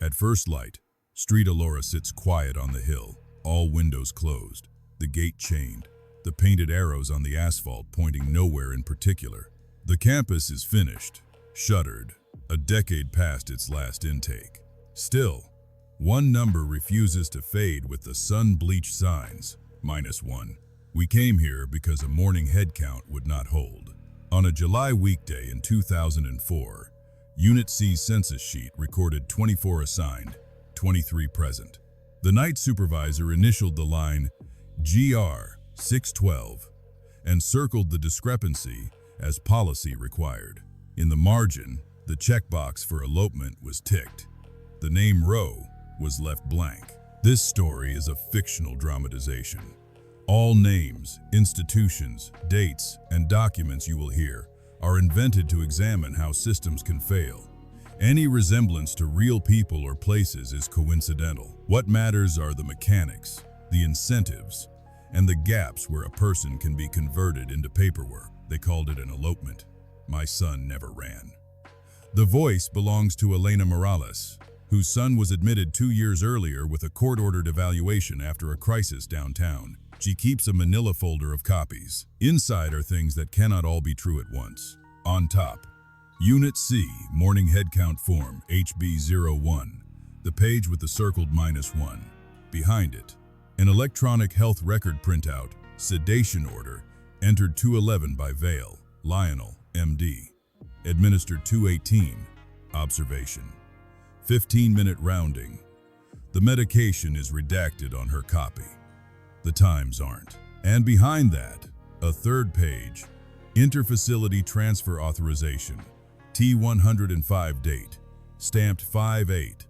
At first light, Street Elora sits quiet on the hill, all windows closed, the gate chained, the painted arrows on the asphalt pointing nowhere in particular. The campus is finished, shuttered, a decade past its last intake. Still, one number refuses to fade with the sun-bleached signs, -1. We came here because a morning head count would not hold. On a July weekday in 2004, Unit C's census sheet recorded 24 assigned, 23 present. The night supervisor initialed the line GR 612 and circled the discrepancy as policy required. In the margin, the checkbox for elopement was ticked. The name row was left blank. This story is a fictional dramatization. All names, institutions, dates, and documents you will hear are invented to examine how systems can fail. Any resemblance to real people or places is coincidental. What matters are the mechanics, the incentives, and the gaps where a person can be converted into paperwork. They called it an elopement. My son never ran. The voice belongs to Elena Morales, whose son was admitted 2 years earlier with a court-ordered evaluation after a crisis downtown. She keeps a manila folder of copies. Inside are things that cannot all be true at once. On top, Unit C, Morning Headcount Form, HB01, the page with the circled -1. Behind it, an electronic health record printout, sedation order, entered 211 by Vale, Lionel, MD. Administered 218, observation. 15-minute rounding. The medication is redacted on her copy. The times aren't. And behind that, a third page, interfacility transfer authorization, T105 date, stamped 5/8,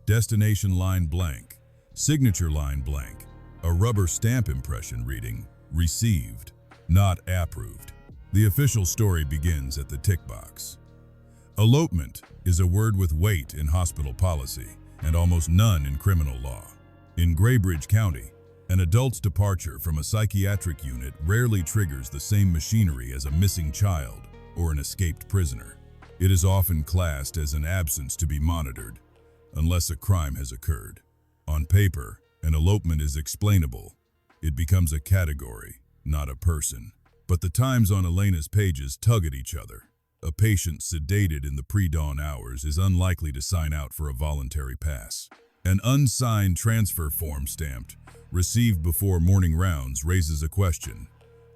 destination line blank, signature line blank, a rubber stamp impression reading, received, not approved. The official story begins at the tick box. Elopement is a word with weight in hospital policy and almost none in criminal law. In Graybridge County, an adult's departure from a psychiatric unit rarely triggers the same machinery as a missing child or an escaped prisoner. It is often classed as an absence to be monitored, unless a crime has occurred. On paper, an elopement is explainable. It becomes a category, not a person. But the times on Elena's pages tug at each other. A patient sedated in the pre-dawn hours is unlikely to sign out for a voluntary pass. An unsigned transfer form stamped, received before morning rounds, raises a question.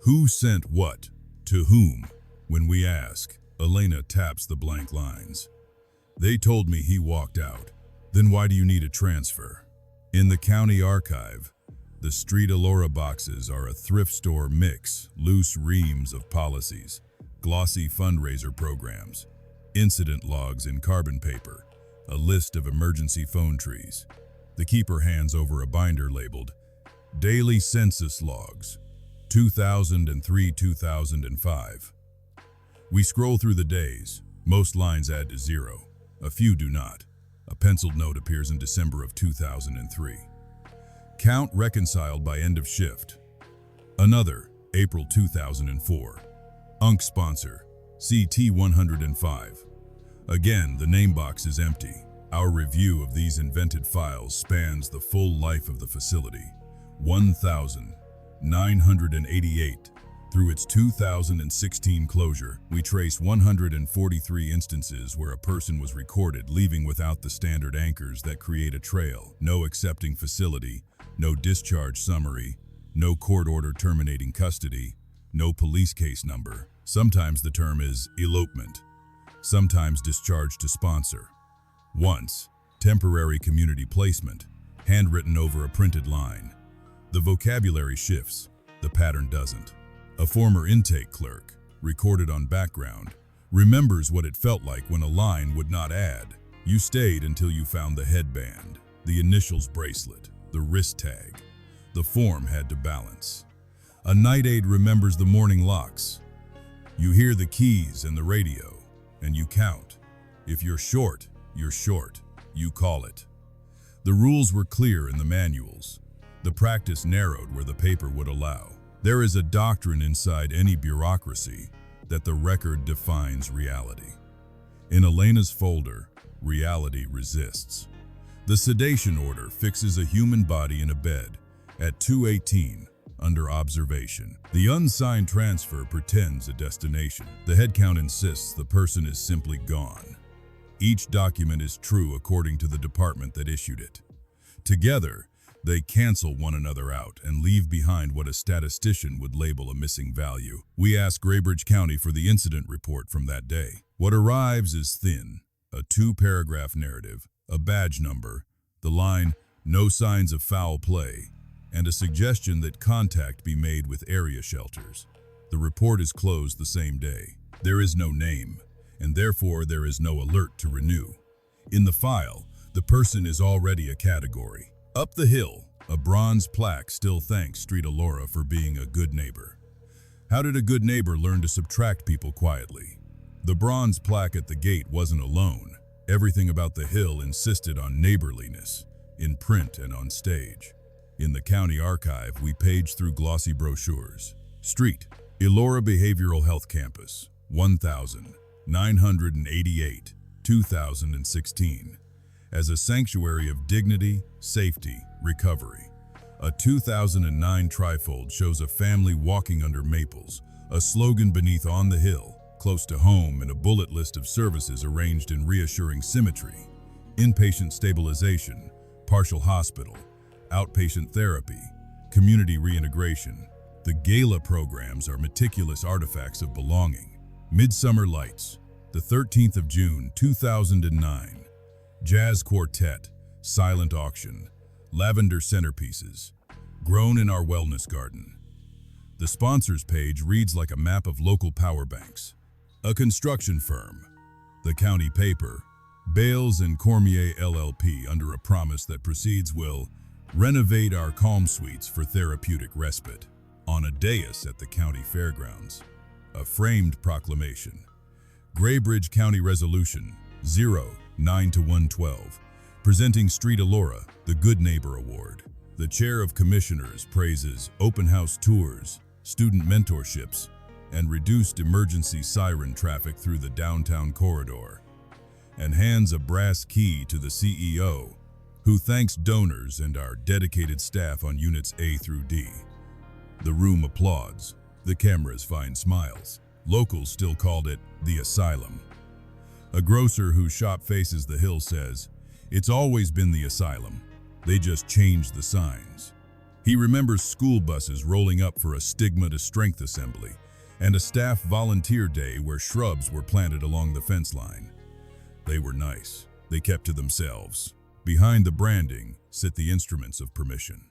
Who sent what? To whom? When we ask, Elena taps the blank lines. They told me he walked out. Then why do you need a transfer? In the county archive, the Street Elora boxes are a thrift store mix, loose reams of policies, glossy fundraiser programs, incident logs in carbon paper, a list of emergency phone trees. The keeper hands over a binder labeled Daily Census Logs, 2003-2005. We scroll through the days. Most lines add to 0. A few do not. A penciled note appears in December of 2003. Count reconciled by end of shift. Another, April 2004. UNC sponsor, CT 105. Again, the name box is empty. Our review of these invented files spans the full life of the facility, 1988. Through its 2016 closure, we trace 143 instances where a person was recorded leaving without the standard anchors that create a trail. No accepting facility, no discharge summary, no court order terminating custody, no police case number. Sometimes the term is elopement, sometimes discharge to sponsor. Once, temporary community placement, handwritten over a printed line. The vocabulary shifts, the pattern doesn't. A former intake clerk, recorded on background, remembers what it felt like when a line would not add. You stayed until you found the headband, the initials bracelet, the wrist tag. The form had to balance. A night aide remembers the morning locks. You hear the keys and the radio, and you count. If you're short, you're short. You call it. The rules were clear in the manuals. The practice narrowed where the paper would allow. There is a doctrine inside any bureaucracy that the record defines reality. In Elena's folder, reality resists. The sedation order fixes a human body in a bed at 2:18 under observation. The unsigned transfer pretends a destination. The headcount insists the person is simply gone. Each document is true according to the department that issued it. Together, they cancel one another out and leave behind what a statistician would label a missing value. We ask Graybridge County for the incident report from that day. What arrives is thin, a 2-paragraph narrative, a badge number, the line, "No signs of foul play," and a suggestion that contact be made with area shelters. The report is closed the same day. There is no name, and therefore there is no alert to renew. In the file, the person is already a category. Up the hill, a bronze plaque still thanks Street Elora for being a good neighbor. How did a good neighbor learn to subtract people quietly? The bronze plaque at the gate wasn't alone. Everything about the hill insisted on neighborliness, in print and on stage. In the county archive, we page through glossy brochures. Street, Elora Behavioral Health Campus, 1988, 2016. As a sanctuary of dignity, safety, recovery. A 2009 trifold shows a family walking under maples, a slogan beneath "On the Hill," close to home, and a bullet list of services arranged in reassuring symmetry. Inpatient stabilization, partial hospital, outpatient therapy, community reintegration. The gala programs are meticulous artifacts of belonging. Midsummer Lights, the 13th of June, 2009. Jazz Quartet, Silent Auction, Lavender Centerpieces, grown in our wellness garden. The sponsors page reads like a map of local power banks. A construction firm, the county paper, Bales and Cormier LLP, under a promise that proceeds will renovate our calm suites for therapeutic respite. On a dais at the county fairgrounds, a framed proclamation. Graybridge County Resolution 09-112, presenting Street Elora the Good Neighbor Award. The Chair of Commissioners praises open house tours, student mentorships, and reduced emergency siren traffic through the downtown corridor, and hands a brass key to the CEO, who thanks donors and our dedicated staff on Units A through D. The room applauds. The cameras find smiles. Locals still called it the Asylum. A grocer whose shop faces the hill says, "It's always been the Asylum. They just changed the signs." He remembers school buses rolling up for a stigma to strength assembly and a staff volunteer day where shrubs were planted along the fence line. They were nice. They kept to themselves. Behind the branding sit the instruments of permission.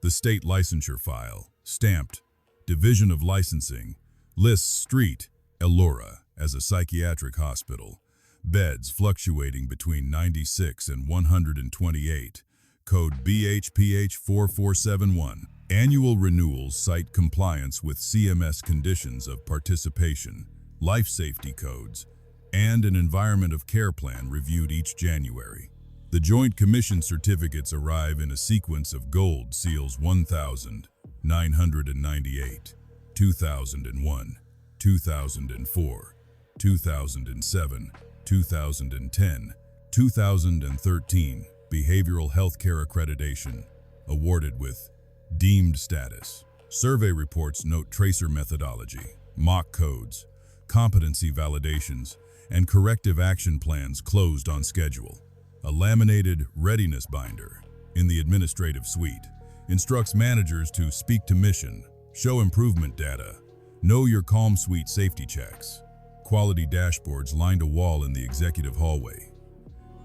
The state licensure file, stamped Division of Licensing, lists Street Elora as a psychiatric hospital, beds fluctuating between 96 and 128, code BHPH 4471. Annual renewals cite compliance with CMS conditions of participation, life safety codes, and an environment of care plan reviewed each January. The Joint Commission certificates arrive in a sequence of gold seals 1998, 2001, 2004, 2007, 2010, 2013, Behavioral Healthcare Accreditation, awarded with deemed status. Survey reports note tracer methodology, mock codes, competency validations, and corrective action plans closed on schedule. A laminated readiness binder in the administrative suite instructs managers to speak to mission, show improvement data, know your calm suite safety checks. Quality dashboards lined a wall in the executive hallway.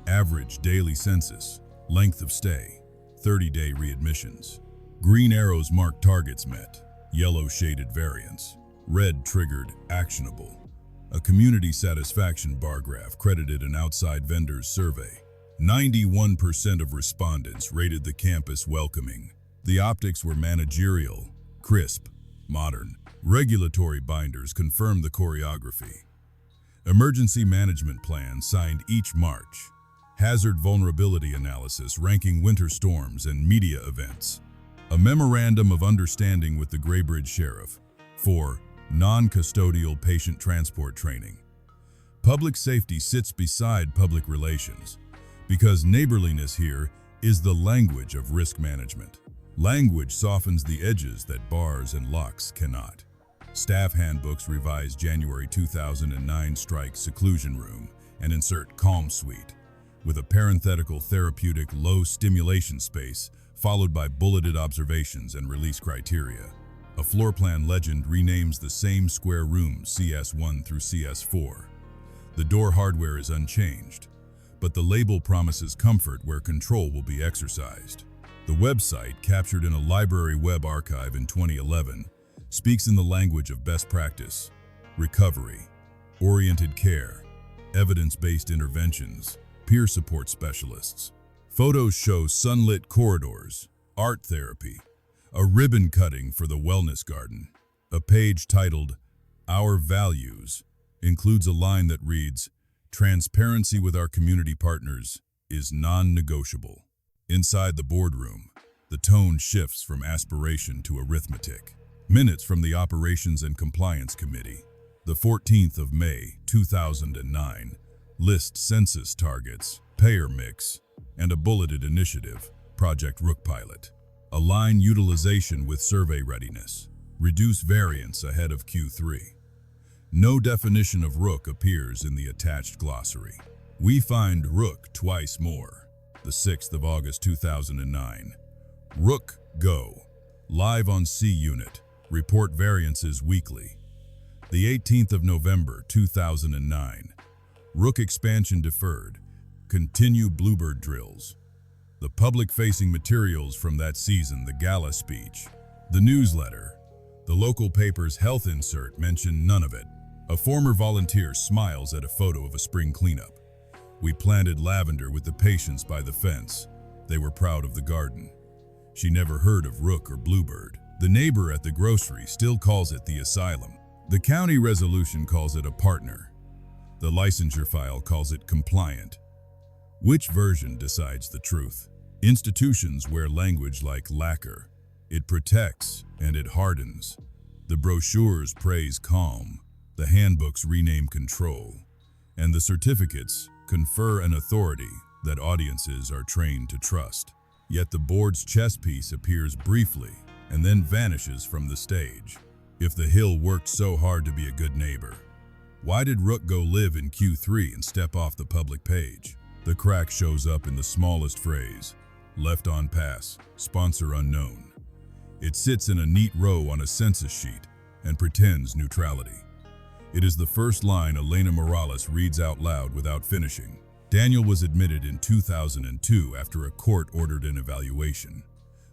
Average daily census, length of stay, 30-day readmissions. Green arrows mark targets met, yellow shaded variance, red triggered actionable. A community satisfaction bar graph credited an outside vendor's survey. 91% of respondents rated the campus welcoming. The optics were managerial, crisp, modern. Regulatory binders confirmed the choreography. Emergency management plan signed each March. Hazard vulnerability analysis ranking winter storms and media events. A memorandum of understanding with the Graybridge Sheriff for non-custodial patient transport training. Public safety sits beside public relations. Because neighborliness here is the language of risk management. Language softens the edges that bars and locks cannot. Staff handbooks revised January 2009 strike seclusion room and insert calm suite, with a parenthetical therapeutic low stimulation space followed by bulleted observations and release criteria. A floor plan legend renames the same square room CS1 through CS4. The door hardware is unchanged, but the label promises comfort where control will be exercised. The website, captured in a library web archive in 2011, speaks in the language of best practice, recovery, oriented care, evidence-based interventions, peer support specialists. Photos show sunlit corridors, art therapy, a ribbon cutting for the wellness garden. A page titled Our Values includes a line that reads, "Transparency with our community partners is non-negotiable." Inside the boardroom, the tone shifts from aspiration to arithmetic. Minutes from the Operations and Compliance Committee, the 14th of May, 2009, list census targets, payer mix, and a bulleted initiative, Project Rook Pilot. Align utilization with survey readiness. Reduce variance ahead of Q3. No definition of Rook appears in the attached glossary. We find Rook twice more. The 6th of August 2009. Rook Go. Live on C Unit. Report variances weekly. The 18th of November 2009. Rook expansion deferred. Continue Bluebird drills. The public-facing materials from that season, the gala speech, the newsletter, the local paper's health insert mention none of it. A former volunteer smiles at a photo of a spring cleanup. We planted lavender with the patients by the fence. They were proud of the garden. She never heard of Rook or Bluebird. The neighbor at the grocery still calls it the asylum. The county resolution calls it a partner. The licensure file calls it compliant. Which version decides the truth? Institutions wear language like lacquer. It protects and it hardens. The brochures praise calm. The handbooks rename control. And the certificates confer an authority that audiences are trained to trust. Yet the board's chess piece appears briefly and then vanishes from the stage. If the Hill worked so hard to be a good neighbor, why did Rook go live in Q3 and step off the public page? The crack shows up in the smallest phrase, left on pass, sponsor unknown. It sits in a neat row on a census sheet and pretends neutrality. It is the first line Elena Morales reads out loud without finishing. Daniel was admitted in 2002 after a court ordered an evaluation.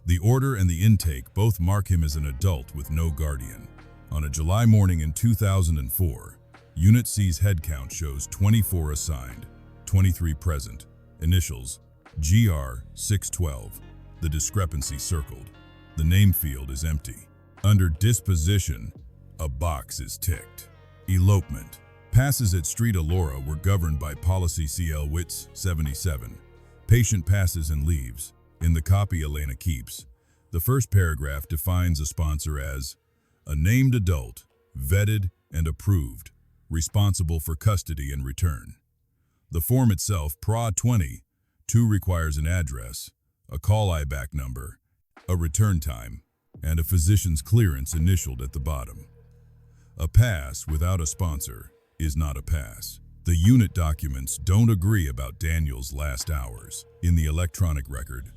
The order and the intake both mark him as an adult with no guardian. On a July morning in 2004, Unit C's headcount shows 24 assigned, 23 present, initials GR 612, the discrepancy circled. The name field is empty. Under disposition, a box is ticked. Elopement. Passes at Street Elora were governed by Policy CL Wits 77. Patient passes and leaves. In the copy Elena keeps, the first paragraph defines a sponsor as a named adult, vetted and approved, responsible for custody and return. The form itself, PRA 20, 2 requires an address, a call IBAC number, a return time, and a physician's clearance initialed at the bottom. A pass without a sponsor is not a pass. The unit documents don't agree about Daniel's last hours. In the electronic record,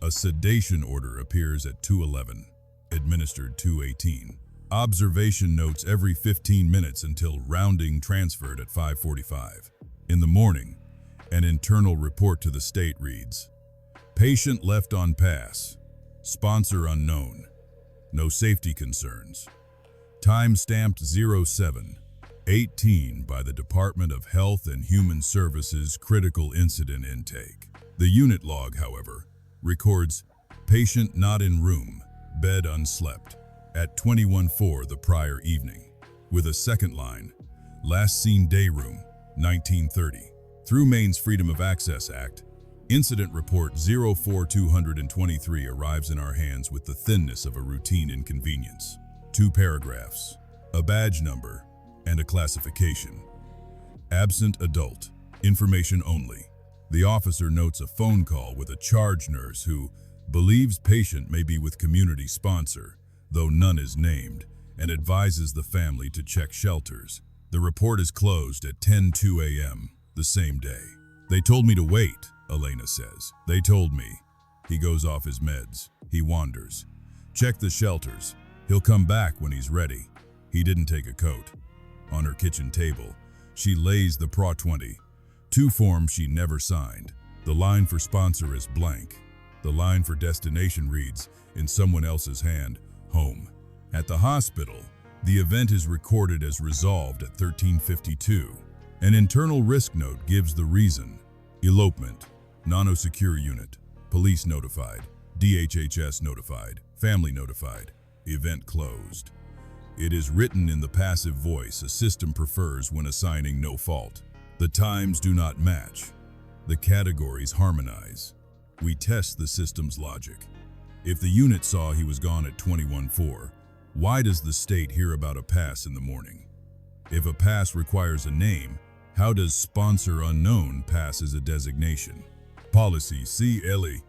a sedation order appears at 2:11, administered 2:18. Observation notes every 15 minutes until rounding transferred at 5:45. In the morning, an internal report to the state reads, patient left on pass, sponsor unknown, no safety concerns. Time stamped 07/18 by the Department of Health and Human Services Critical Incident Intake. The unit log, however, records patient not in room, bed unslept, at 21:04 the prior evening, with a second line, last seen day room, 1930. Through Maine's Freedom of Access Act, Incident Report 04223 arrives in our hands with the thinness of a routine inconvenience. 2 paragraphs, a badge number, and a classification. Absent adult, information only. The officer notes a phone call with a charge nurse who believes patient may be with community sponsor, though none is named, and advises the family to check shelters. The report is closed at 10:02 a.m. the same day. They told me to wait, Elena says. They told me. He goes off his meds. He wanders. Check the shelters. He'll come back when he's ready. He didn't take a coat. On her kitchen table, she lays the Pro 20, two forms she never signed. The line for sponsor is blank. The line for destination reads, in someone else's hand, home. At the hospital, the event is recorded as resolved at 13:52. An internal risk note gives the reason. Elopement, non-secure unit, police notified, DHHS notified, family notified, event closed. It is written in the passive voice a system prefers when assigning no fault. The times do not match. The categories harmonize. We test the system's logic. If the unit saw he was gone at 21:04, why does the state hear about a pass in the morning? If a pass requires a name, how does sponsor unknown pass as a designation? Policy CL-70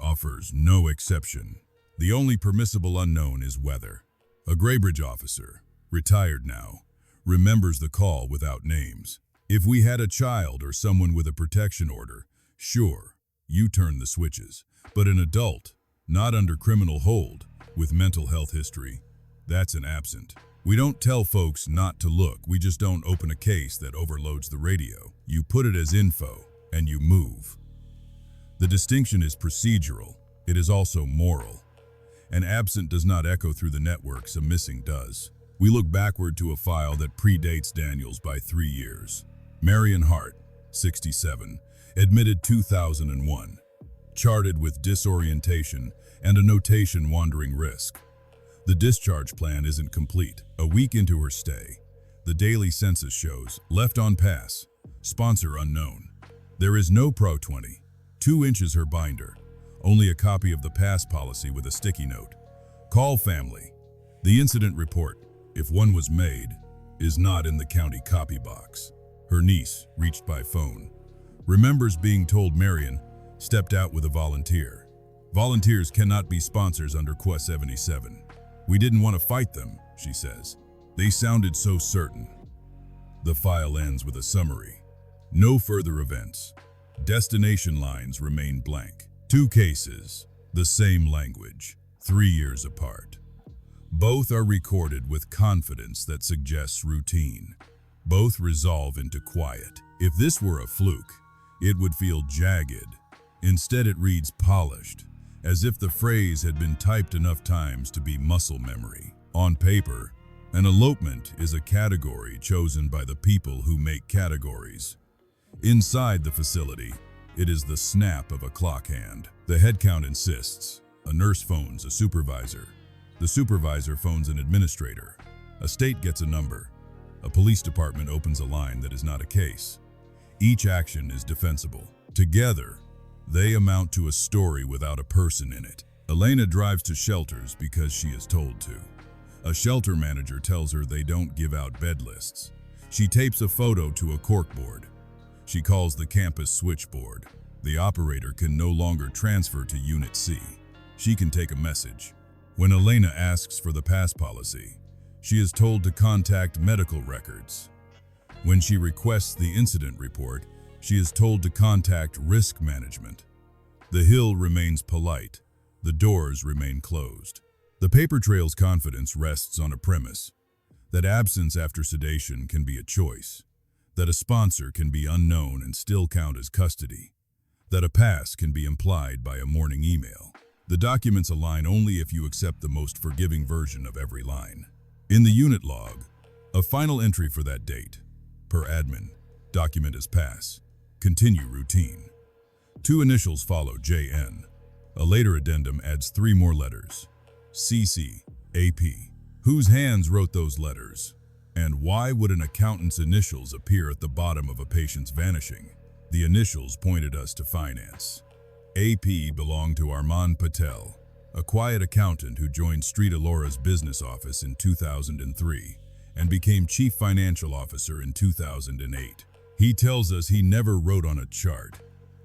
offers no exception. The only permissible unknown is weather. A Graybridge officer, retired now, remembers the call without names. If we had a child or someone with a protection order, sure, you turn the switches. But an adult, not under criminal hold, with mental health history, that's an absent. We don't tell folks not to look, we just don't open a case that overloads the radio. You put it as info, and you move. The distinction is procedural, it is also moral. An absent does not echo through the networks, a missing does. We look backward to a file that predates Daniels by 3 years. Marion Hart, 67, admitted 2001, charted with disorientation and a notation wandering risk. The discharge plan isn't complete. A week into her stay, the daily census shows, left on pass, sponsor unknown. There is no Pro 20, 2 inches her binder, only a copy of the pass policy with a sticky note. Call family. The incident report, if one was made, is not in the county copy box. Her niece, reached by phone, remembers being told Marion stepped out with a volunteer. Volunteers cannot be sponsors under QA 77. We didn't want to fight them, she says. They sounded so certain. The file ends with a summary. No further events. Destination lines remain blank. 2 cases, the same language, 3 years apart. Both are recorded with confidence that suggests routine. Both resolve into quiet. If this were a fluke, it would feel jagged. Instead, it reads polished, as if the phrase had been typed enough times to be muscle memory. On paper, an elopement is a category chosen by the people who make categories. Inside the facility, it is the snap of a clock hand. The head count insists. A nurse phones a supervisor. The supervisor phones an administrator. A state gets a number. A police department opens a line that is not a case. Each action is defensible. Together, they amount to a story without a person in it. Elena drives to shelters because she is told to. A shelter manager tells her they don't give out bed lists. She tapes a photo to a corkboard. She calls the campus switchboard. The operator can no longer transfer to Unit C. She can take a message. When Elena asks for the pass policy, she is told to contact medical records. When she requests the incident report, she is told to contact risk management. The hill remains polite. The doors remain closed. The paper trail's confidence rests on a premise that absence after sedation can be a choice, that a sponsor can be unknown and still count as custody, that a pass can be implied by a morning email. The documents align only if you accept the most forgiving version of every line. In the unit log, a final entry for that date. Per admin, document as pass. Continue routine. 2 initials follow JN. A later addendum adds 3 more letters. CC, AP. Whose hands wrote those letters? And why would an accountant's initials appear at the bottom of a patient's vanishing? The initials pointed us to finance. AP belonged to Armand Patel, a quiet accountant who joined Street Elora's business office in 2003 and became chief financial officer in 2008. He tells us he never wrote on a chart.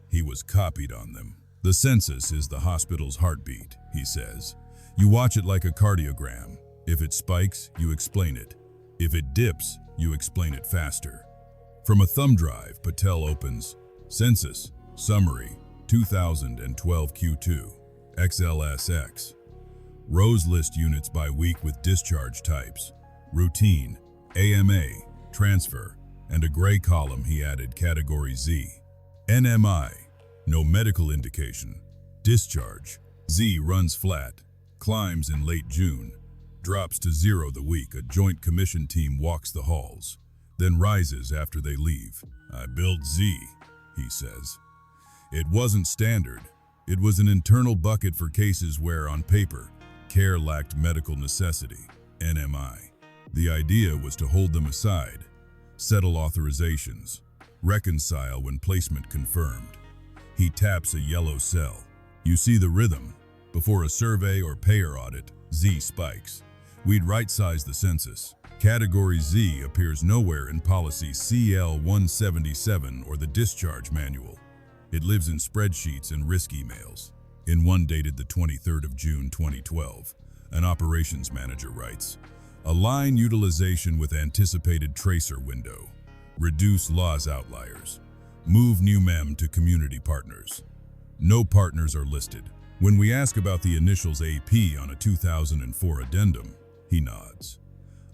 He was copied on them. The census is the hospital's heartbeat, he says. You watch it like a cardiogram. If it spikes, you explain it. If it dips, you explain it faster. From a thumb drive, Patel opens Census Summary 2012 Q2 XLSX. Rows list units by week with discharge types. Routine, AMA, transfer, and a gray column he added category Z. NMI, no medical indication. Discharge, Z runs flat, climbs in late June, drops to 0 the week a Joint Commission team walks the halls, then rises after they leave. I built Z, he says. It wasn't standard. It was an internal bucket for cases where, on paper, care lacked medical necessity, NMI. The idea was to hold them aside, settle authorizations, reconcile when placement confirmed. He taps a yellow cell. You see the rhythm. Before a survey or payer audit, Z spikes. We'd right-size the census. Category Z appears nowhere in policy CL 177 or the discharge manual. It lives in spreadsheets and risk emails. In one dated the 23rd of June 2012, an operations manager writes, align utilization with anticipated tracer window. Reduce loss outliers. Move new MEM to community partners. No partners are listed. When we ask about the initials AP on a 2004 addendum, he nods.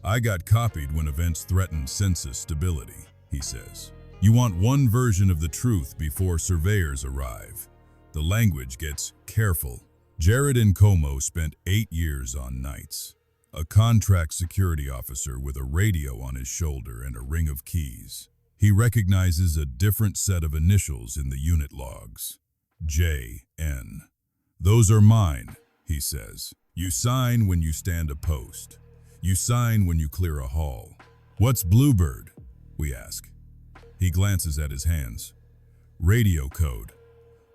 I got copied when events threatened census stability, he says. You want one version of the truth before surveyors arrive. The language gets careful. Jared Nkomo spent 8 years on nights. A contract security officer with a radio on his shoulder and a ring of keys. He recognizes a different set of initials in the unit logs. J.N. Those are mine, he says. You sign when you stand a post. You sign when you clear a hall. What's Bluebird? We ask. He glances at his hands. Radio code.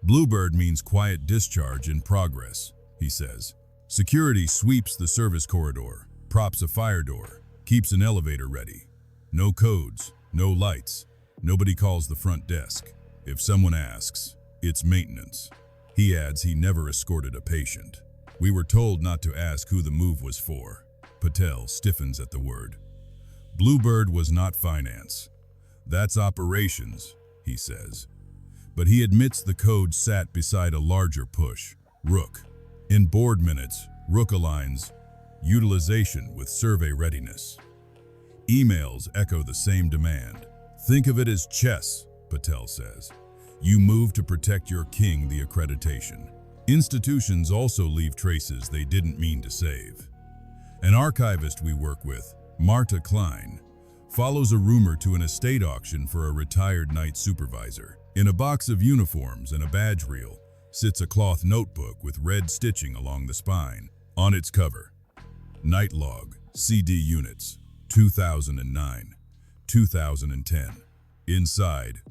Bluebird means quiet discharge in progress, he says. Security sweeps the service corridor, props a fire door, keeps an elevator ready. No codes, no lights. Nobody calls the front desk. If someone asks, it's maintenance. He adds he never escorted a patient. We were told not to ask who the move was for. Patel stiffens at the word. Bluebird was not finance. That's operations, he says. But he admits the code sat beside a larger push, Rook. In board minutes, Rook aligns utilization with survey readiness. Emails echo the same demand. Think of it as chess, Patel says. You move to protect your king, the accreditation. Institutions also leave traces they didn't mean to save. An archivist we work with, Marta Klein, follows a rumor to an estate auction for a retired night supervisor. In a box of uniforms and a badge reel sits a cloth notebook with red stitching along the spine. On its cover, Night Log, CD Units, 2009, 2010. Inside,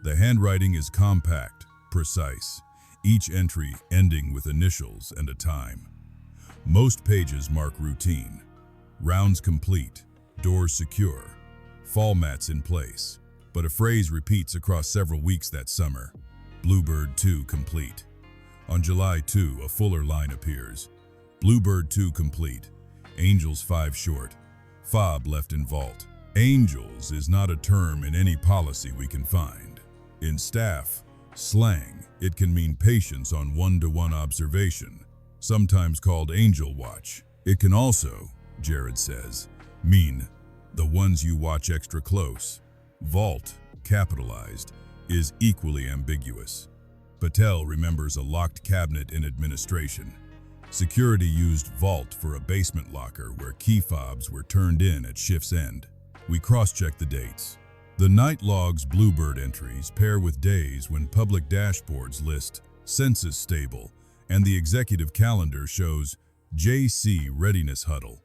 the handwriting is compact, precise, each entry ending with initials and a time. Most pages mark routine. Rounds complete, doors secure, fall mats in place. But a phrase repeats across several weeks that summer. Bluebird 2 complete. On July 2, a fuller line appears. Bluebird 2 complete. Angels 5 short. Fob left in vault. Angels is not a term in any policy we can find. In staff slang, it can mean patients on one-to-one observation, sometimes called angel watch. It can also, Jared says, mean the ones you watch extra close. Vault, capitalized, is equally ambiguous. Patel remembers a locked cabinet in administration. Security used vault for a basement locker where key fobs were turned in at shift's end. We cross-check the dates. The night log's Bluebird entries pair with days when public dashboards list census stable and the executive calendar shows JC readiness huddle.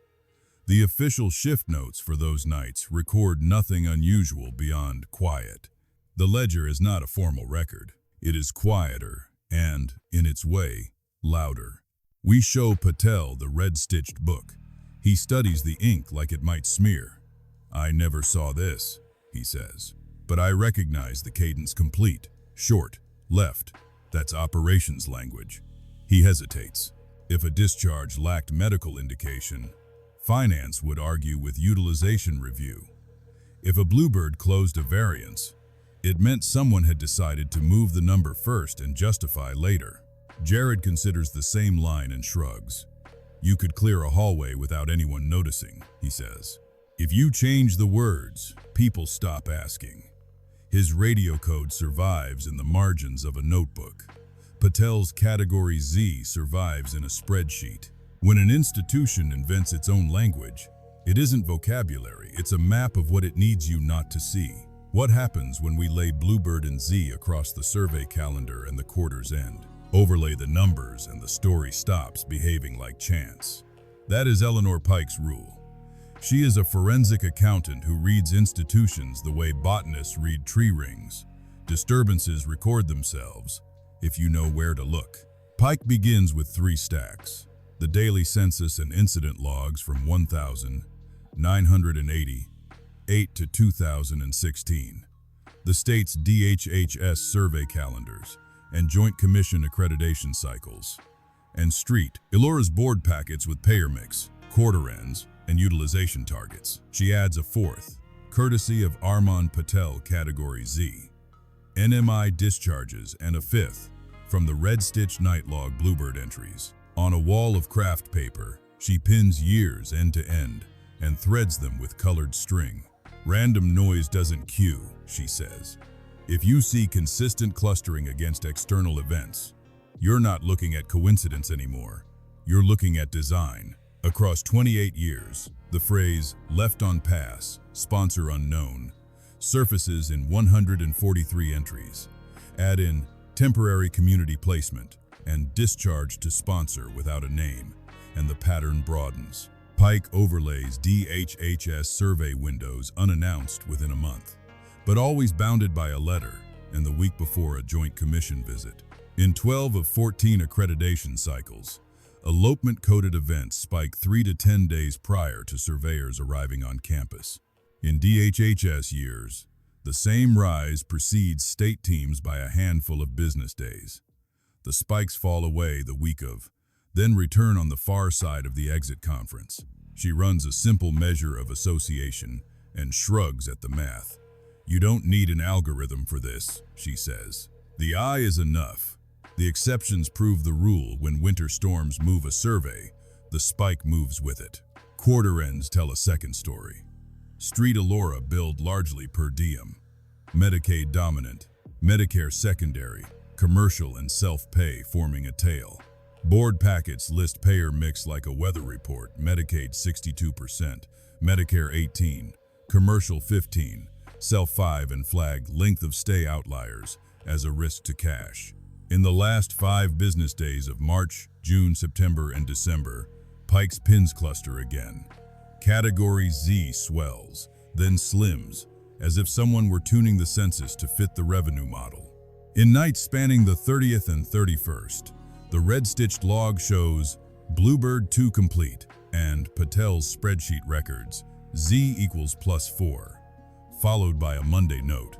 The official shift notes for those nights record nothing unusual beyond quiet. The ledger is not a formal record. It is quieter and, in its way, louder. We show Patel the red-stitched book. He studies the ink like it might smear. I never saw this, he says. But I recognize the cadence complete, short, left. That's operations language. He hesitates. If a discharge lacked medical indication, finance would argue with utilization review. If a bluebird closed a variance, it meant someone had decided to move the number first and justify later. Jared considers the same line and shrugs. You could clear a hallway without anyone noticing, he says. If you change the words, people stop asking. His radio code survives in the margins of a notebook. Patel's Category Z survives in a spreadsheet. When an institution invents its own language, it isn't vocabulary, it's a map of what it needs you not to see. What happens when we lay Bluebird and Z across the survey calendar and the quarter's end? Overlay the numbers and the story stops behaving like chance. That is Eleanor Pike's rule. She is a forensic accountant who reads institutions the way botanists read tree rings. Disturbances record themselves, if you know where to look. Pike begins with 3 stacks: the daily census and incident logs from 1988 to 2016, the state's DHHS survey calendars, and Joint Commission accreditation cycles, and Street, Elora's board packets with payer mix, quarter ends, and utilization targets. She adds a 4th, courtesy of Armand Patel Category Z, NMI discharges, and a 5th, from the red stitch night log Bluebird entries. On a wall of craft paper, she pins years end to end and threads them with colored string. Random noise doesn't cue, she says. If you see consistent clustering against external events, you're not looking at coincidence anymore. You're looking at design. Across 28 years, the phrase "left on pass, sponsor unknown" surfaces in 143 entries. Add in temporary community placement and discharge to sponsor without a name, and the pattern broadens. Pike overlays DHHS survey windows unannounced within a month, but always bounded by a letter and the week before a Joint Commission visit. In 12 of 14 accreditation cycles, elopement-coded events spike 3 to 10 days prior to surveyors arriving on campus. In DHHS years, the same rise precedes state teams by a handful of business days. The spikes fall away the week of, then return on the far side of the exit conference. She runs a simple measure of association and shrugs at the math. You don't need an algorithm for this, she says. The eye is enough. The exceptions prove the rule. When winter storms move a survey, the spike moves with it. Quarter ends tell a second story. Street Elora billed largely per diem. Medicaid dominant, Medicare secondary, commercial and self-pay forming a tail. Board packets list payer mix like a weather report. Medicaid 62%, Medicare 18%, commercial 15%, self 5%, and flag length of stay outliers as a risk to cash. In the last 5 business days of March, June, September, and December, Pike's pins cluster again. Category Z swells, then slims, as if someone were tuning the census to fit the revenue model. In nights spanning the 30th and 31st, the red-stitched log shows Bluebird 2 complete and Patel's spreadsheet records Z equals +4, followed by a Monday note.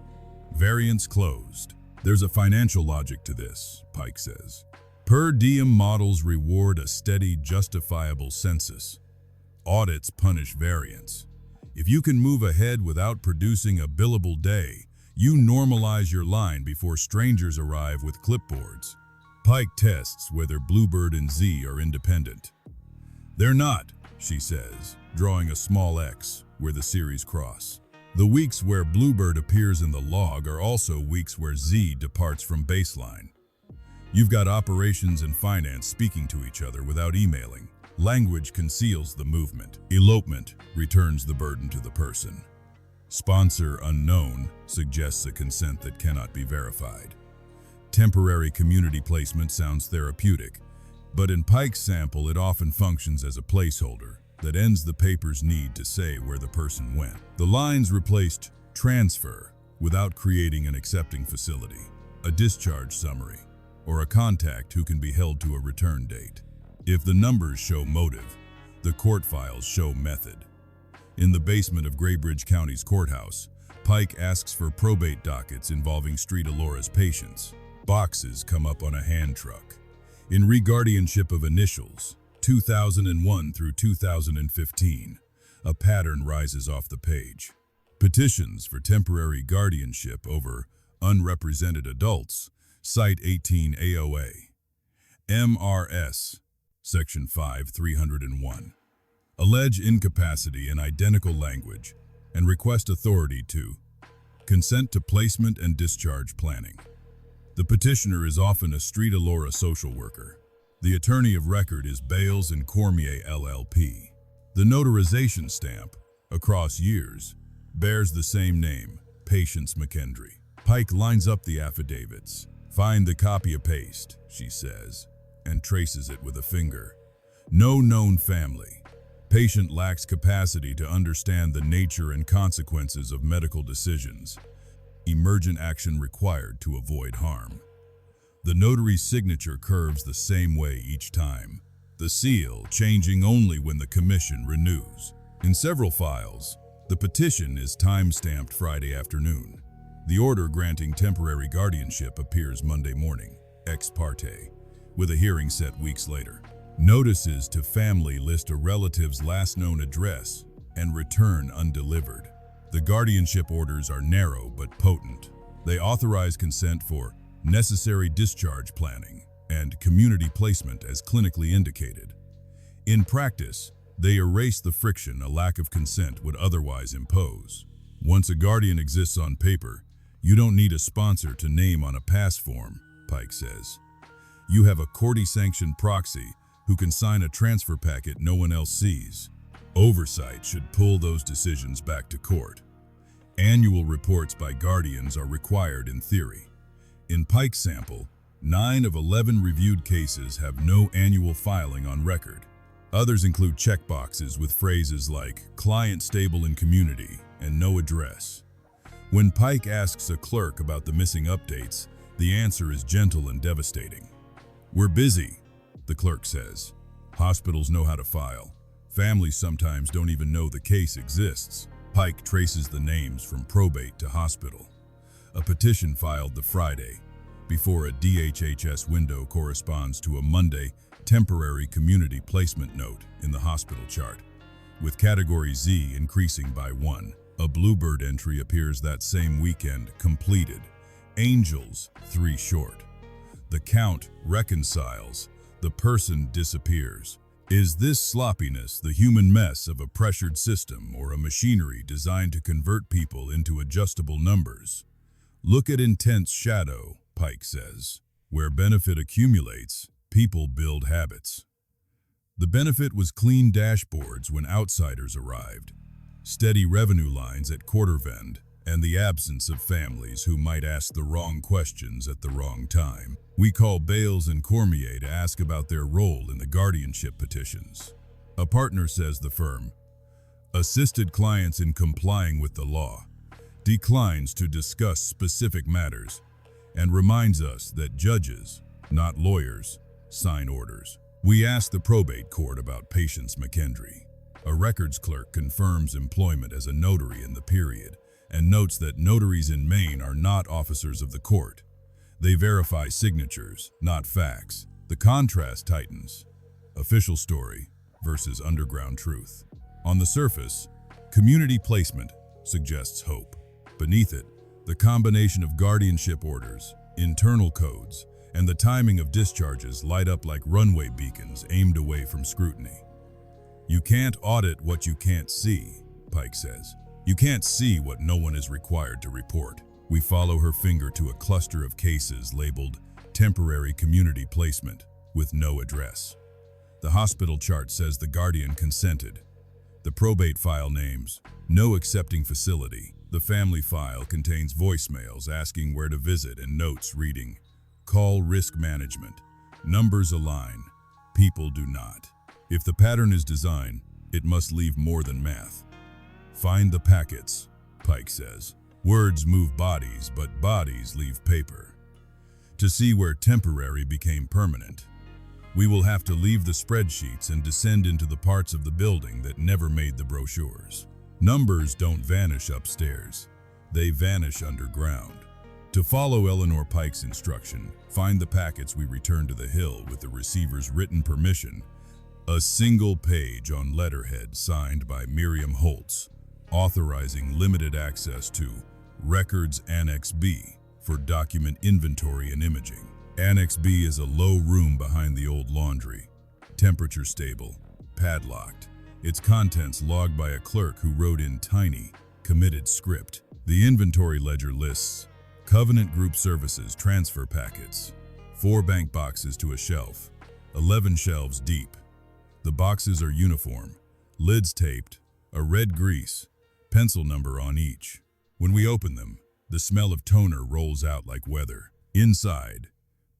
Variance closed. There's a financial logic to this, Pike says. Per diem models reward a steady, justifiable census. Audits punish variance. If you can move ahead without producing a billable day, you normalize your line before strangers arrive with clipboards. Pike tests whether Bluebird and Z are independent. They're not, she says, drawing a small X where the series cross. The weeks where Bluebird appears in the log are also weeks where Z departs from baseline. You've got operations and finance speaking to each other without emailing. Language conceals the movement. Elopement returns the burden to the person. Sponsor unknown suggests a consent that cannot be verified. Temporary community placement sounds therapeutic, but in Pike's sample it often functions as a placeholder that ends the paper's need to say where the person went. The lines replaced transfer without creating an accepting facility, a discharge summary, or a contact who can be held to a return date. If the numbers show motive, the court files show method. In the basement of Graybridge County's courthouse, Pike asks for probate dockets involving Street Elora's patients. Boxes come up on a hand truck. In re-guardianship of initials, 2001 through 2015, a pattern rises off the page. Petitions for temporary guardianship over unrepresented adults, Site 18 AOA. MRS, Section 5, 301. Allege incapacity in identical language and request authority to consent to placement and discharge planning. The petitioner is often a Street Elora social worker. The attorney of record is Bales and Cormier LLP. The notarization stamp, across years, bears the same name, Patience McKendry. Pike lines up the affidavits. Find the copy-paste, she says, and traces it with a finger. No known family. Patient lacks capacity to understand the nature and consequences of medical decisions. Emergent action required to avoid harm. The notary's signature curves the same way each time, the seal changing only when the commission renews. In several files, the petition is time-stamped Friday afternoon. The order granting temporary guardianship appears Monday morning, ex parte, with a hearing set weeks later. Notices to family list a relative's last known address and return undelivered. The guardianship orders are narrow but potent. They authorize consent for necessary discharge planning and community placement as clinically indicated. In practice, they erase the friction a lack of consent would otherwise impose. Once a guardian exists on paper, you don't need a sponsor to name on a pass form, Pike says. You have a court-sanctioned proxy who can sign a transfer packet no one else sees. Oversight should pull those decisions back to court. Annual reports by guardians are required in theory. In Pike's sample, 9 of 11 reviewed cases have no annual filing on record. Others include checkboxes with phrases like client stable in community and no address. When Pike asks a clerk about the missing updates, the answer is gentle and devastating. We're busy, the clerk says. Hospitals know how to file. Families sometimes don't even know the case exists. Pike traces the names from probate to hospital. A petition filed the Friday before a DHHS window corresponds to a Monday temporary community placement note in the hospital chart, with category Z increasing by 1. A Bluebird entry appears that same weekend, completed. Angels, 3 short. The count reconciles. The person disappears. Is this sloppiness the human mess of a pressured system or a machinery designed to convert people into adjustable numbers? Look at intense shadow, Pike says. Where benefit accumulates, people build habits. The benefit was clean dashboards when outsiders arrived, steady revenue lines at quarter-end, and the absence of families who might ask the wrong questions at the wrong time. We call Bales and Cormier to ask about their role in the guardianship petitions. A partner says the firm assisted clients in complying with the law, declines to discuss specific matters, and reminds us that judges, not lawyers, sign orders. We ask the probate court about Patience McKendry. A records clerk confirms employment as a notary in the period and notes that notaries in Maine are not officers of the court. They verify signatures, not facts. The contrast tightens. Official story versus underground truth. On the surface, community placement suggests hope. Beneath it, the combination of guardianship orders, internal codes, and the timing of discharges light up like runway beacons aimed away from scrutiny. You can't audit what you can't see, Pike says. You can't see what no one is required to report. We follow her finger to a cluster of cases labeled temporary community placement with no address. The hospital chart says the guardian consented. The probate file names no accepting facility. The family file contains voicemails asking where to visit and notes reading call risk management. Numbers align, people do not. If the pattern is design, it must leave more than math. Find the packets, Pike says. Words move bodies, but bodies leave paper. To see where temporary became permanent, we will have to leave the spreadsheets and descend into the parts of the building that never made the brochures. Numbers don't vanish upstairs. They vanish underground. To follow Eleanor Pike's instruction, find the packets, we return to the hill with the receiver's written permission, a single page on letterhead signed by Miriam Holtz, authorizing limited access to Records Annex B for document inventory and imaging. Annex B is a low room behind the old laundry, temperature stable, padlocked. Its contents logged by a clerk who wrote in tiny, committed script. The inventory ledger lists Covenant Group Services transfer packets, 4 bank boxes to a shelf, 11 shelves deep. The boxes are uniform, lids taped, a red grease, pencil number on each. When we open them, the smell of toner rolls out like weather. Inside,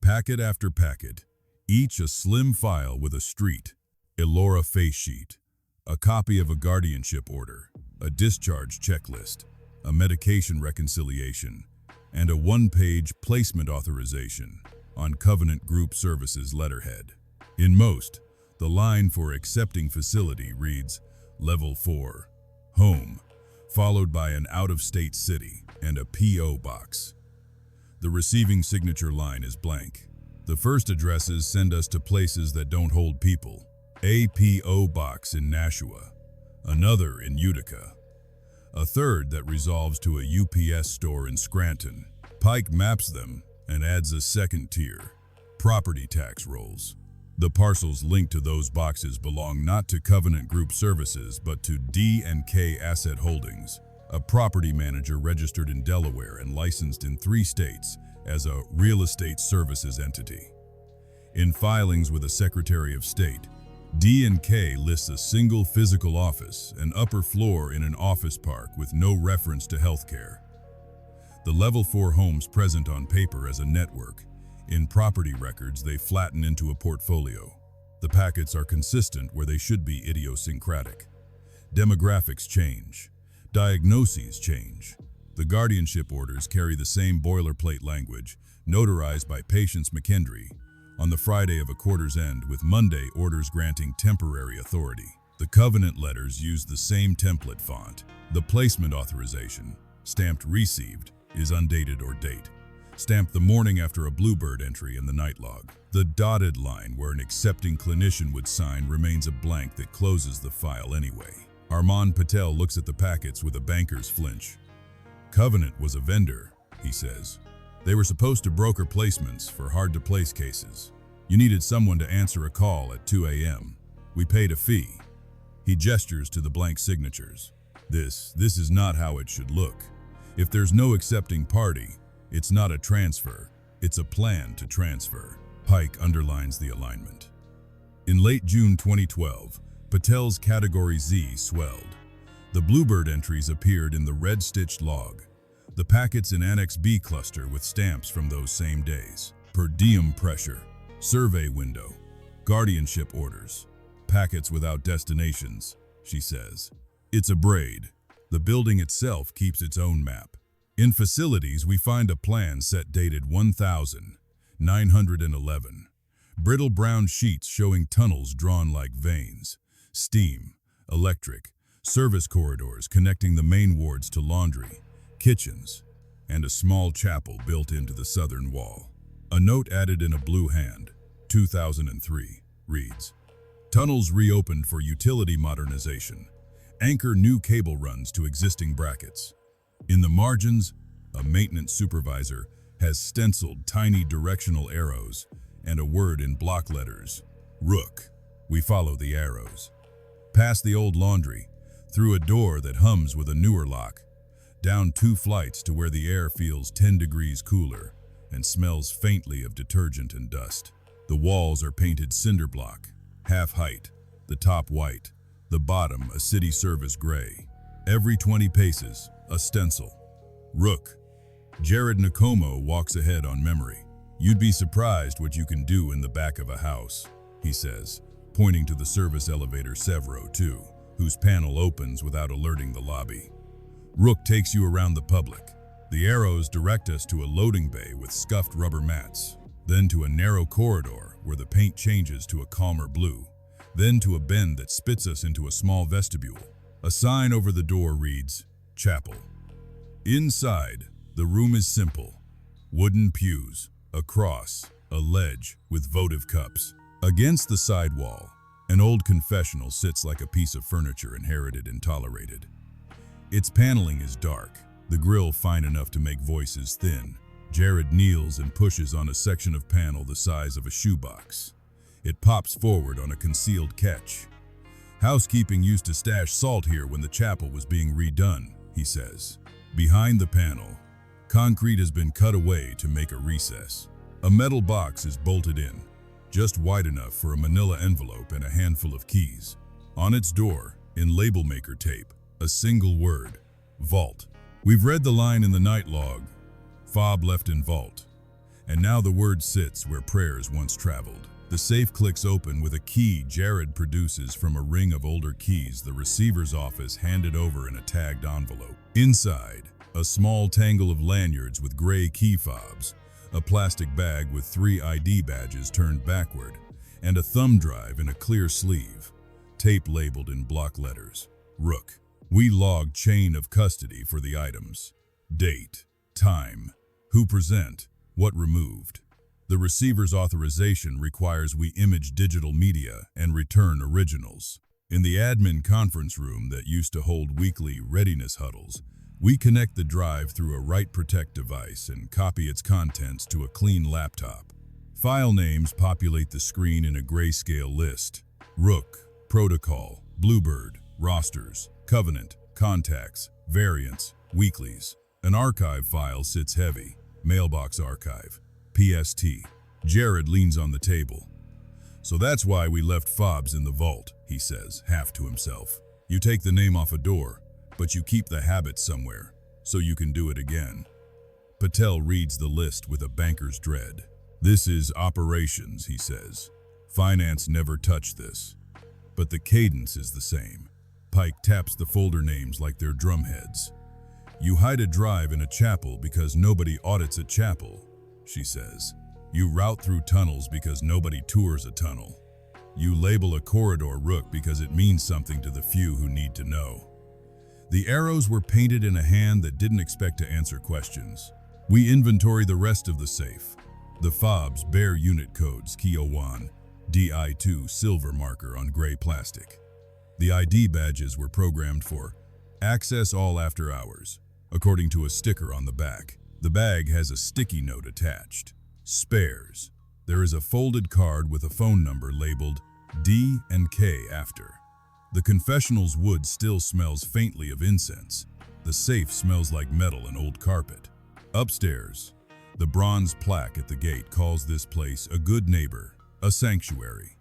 packet after packet, each a slim file with a street, Elora face sheet, a copy of a guardianship order, a discharge checklist, a medication reconciliation, and a 1-page placement authorization on Covenant Group Services letterhead. In most, the line for accepting facility reads Level 4, Home, followed by an out-of-state city and a P.O. box. The receiving signature line is blank. The first addresses send us to places that don't hold people. A P.O. box in Nashua, another in Utica, a third that resolves to a UPS store in Scranton. Pike maps them and adds a second tier, property tax rolls. The parcels linked to those boxes belong not to Covenant Group Services but to D&K Asset Holdings, a property manager registered in Delaware and licensed in 3 states as a real estate services entity. In filings with the Secretary of State, D&K lists a single physical office, an upper floor in an office park with no reference to healthcare. The Level 4 homes present on paper as a network. In property records, they flatten into a portfolio. The packets are consistent where they should be idiosyncratic. Demographics change. Diagnoses change. The guardianship orders carry the same boilerplate language, notarized by Patience McKendry, on the Friday of a quarter's end, with Monday orders granting temporary authority. The covenant letters use the same template font. The placement authorization, stamped received, is undated or date, stamped the morning after a Bluebird entry in the night log. The dotted line where an accepting clinician would sign remains a blank that closes the file anyway. Armand Patel looks at the packets with a banker's flinch. Covenant was a vendor, he says. They were supposed to broker placements for hard-to-place cases. You needed someone to answer a call at 2 a.m. We paid a fee. He gestures to the blank signatures. This is not how it should look. If there's no accepting party, it's not a transfer, it's a plan to transfer. Pike underlines the alignment. In late June 2012, Patel's Category Z swelled. The Bluebird entries appeared in the red-stitched log. The packets in Annex B cluster with stamps from those same days. Per diem pressure, survey window, guardianship orders, packets without destinations, she says. It's a braid. The building itself keeps its own map. In facilities, we find a plan set dated 1911. Brittle brown sheets showing tunnels drawn like veins, steam, electric, service corridors connecting the main wards to laundry, kitchens, and a small chapel built into the southern wall. A note added in a blue hand, 2003, reads, Tunnels reopened for utility modernization. Anchor new cable runs to existing brackets. In the margins, a maintenance supervisor has stenciled tiny directional arrows and a word in block letters, Rook. We follow the arrows. Past the old laundry, through a door that hums with a newer lock, down 2 flights to where the air feels 10 degrees cooler and smells faintly of detergent and dust. The walls are painted cinder block, half height, the top white, the bottom a city service gray. Every 20 paces, a stencil. Rook. Jared Nakomo walks ahead on memory. You'd be surprised what you can do in the back of a house, he says, pointing to the service elevator Severo 2, whose panel opens without alerting the lobby. Rook takes you around the public. The arrows direct us to a loading bay with scuffed rubber mats, then to a narrow corridor where the paint changes to a calmer blue, then to a bend that spits us into a small vestibule. A sign over the door reads, Chapel. Inside, the room is simple. Wooden pews, a cross, a ledge with votive cups. Against the side wall, an old confessional sits like a piece of furniture inherited and tolerated. Its paneling is dark, the grille fine enough to make voices thin. Jared kneels and pushes on a section of panel the size of a shoebox. It pops forward on a concealed catch. "Housekeeping used to stash salt here when the chapel was being redone," he says. Behind the panel, concrete has been cut away to make a recess. A metal box is bolted in, just wide enough for a manila envelope and a handful of keys. On its door, in label maker tape, a single word: vault. We've read the line in the night log, "Fob left in vault," and now the word sits where prayers once traveled. The safe clicks open with a key Jared produces from a ring of older keys the receiver's office handed over in a tagged envelope. Inside, a small tangle of lanyards with gray key fobs, a plastic bag with 3 ID badges turned backward, and a thumb drive in a clear sleeve, tape labeled in block letters. Rook. We logged chain of custody for the items. Date, time, who present, what removed. The receiver's authorization requires we image digital media and return originals. In the admin conference room that used to hold weekly readiness huddles, we connect the drive through a Write Protect device and copy its contents to a clean laptop. File names populate the screen in a grayscale list: Rook, Protocol, Bluebird, Rosters, Covenant, Contacts, Variants, Weeklies. An archive file sits heavy: Mailbox Archive, PST. Jared leans on the table. "So that's why we left fobs in the vault," he says, half to himself. "You take the name off a door, but you keep the habit somewhere, so you can do it again." Patel reads the list with a banker's dread. "This is operations," he says. "Finance never touched this." But the cadence is the same. Pike taps the folder names like they're drumheads. "You hide a drive in a chapel because nobody audits a chapel," she says. "You route through tunnels because nobody tours a tunnel. You label a corridor Rook because it means something to the few who need to know." The arrows were painted in a hand that didn't expect to answer questions. We inventory the rest of the safe. The fobs bear unit codes: Key 01, DI2 silver marker on gray plastic. The ID badges were programmed for access all after hours, according to a sticker on the back. The bag has a sticky note attached. Spares. There is a folded card with a phone number labeled D and K after. The confessional's wood still smells faintly of incense. The safe smells like metal and old carpet. Upstairs, the bronze plaque at the gate calls this place a good neighbor, a sanctuary.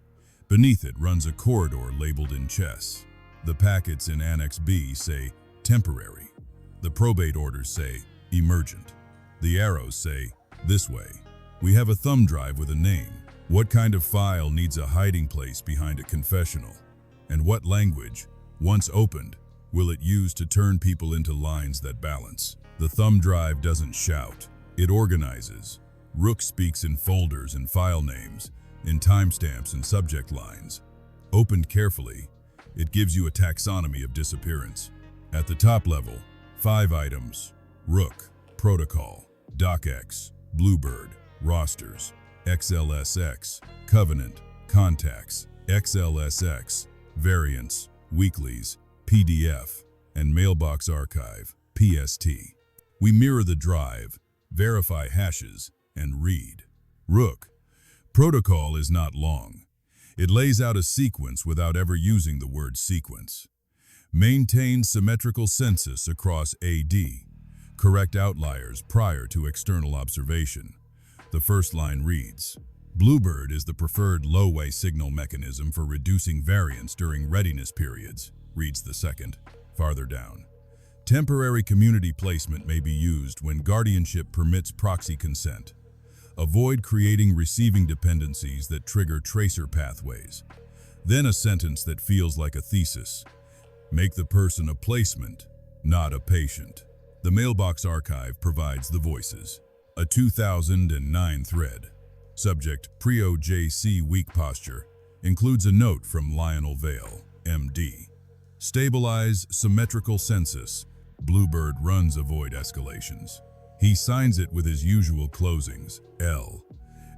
Beneath it runs a corridor labeled in chess. The packets in Annex B say temporary. The probate orders say emergent. The arrows say this way. We have a thumb drive with a name. What kind of file needs a hiding place behind a confessional? And what language, once opened, will it use to turn people into lines that balance? The thumb drive doesn't shout. It organizes. Rook speaks in folders and file names, in timestamps and subject lines. Opened carefully, it gives you a taxonomy of disappearance. At the top level, 5 items: Rook, Protocol, DocX, Bluebird, Rosters, XLSX, Covenant, Contacts, XLSX, Variants, Weeklies, PDF, and Mailbox Archive, PST. We mirror the drive, verify hashes, and read. Rook. Protocol is not long. It lays out a sequence without ever using the word sequence. Maintains symmetrical census across AD. Correct outliers prior to external observation. The first line reads, Bluebird is the preferred low-way signal mechanism for reducing variance during readiness periods, reads the second. Farther down, temporary community placement may be used when guardianship permits proxy consent. Avoid creating receiving dependencies that trigger tracer pathways. Then a sentence that feels like a thesis. Make the person a placement, not a patient. The Mailbox Archive provides the voices. A 2009 thread. Subject, Prio JC weak posture, includes a note from Lionel Vale, MD. Stabilize symmetrical census, Bluebird runs avoid escalations. He signs it with his usual closings, L,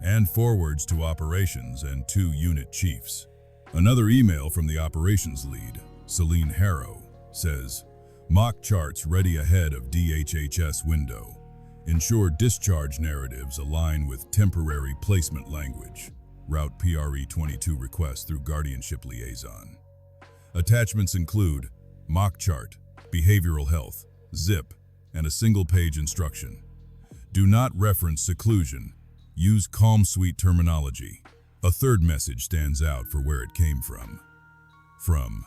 and forwards to operations and 2 unit chiefs. Another email from the operations lead, Celine Harrow, says, mock charts ready ahead of DHHS window. Ensure discharge narratives align with temporary placement language. Route PRE-22 request through guardianship liaison. Attachments include mock chart, behavioral health, zip, and a single-page instruction. Do not reference seclusion. Use calm suite terminology. A third message stands out for where it came from. From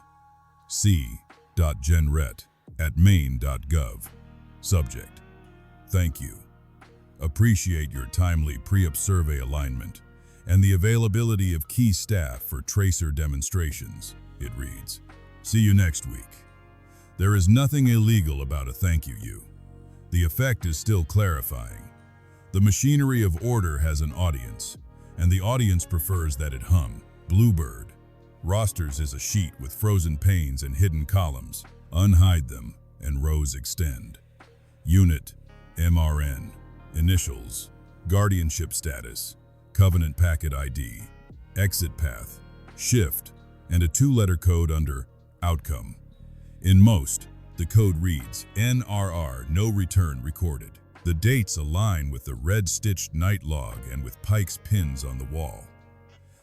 c.genret@maine.gov. Subject: thank you. Appreciate your timely pre-op survey alignment and the availability of key staff for tracer demonstrations, it reads. See you next week. There is nothing illegal about a thank you. The effect is still clarifying. The machinery of order has an audience, and the audience prefers that it hum. Bluebird. Rosters is a sheet with frozen panes and hidden columns. Unhide them, and rows extend. Unit, MRN. Initials, guardianship status, covenant packet ID, exit path, shift, and a 2-letter code under outcome. In most, the code reads NRR, no return recorded. The dates align with the red-stitched night log and with Pike's pins on the wall.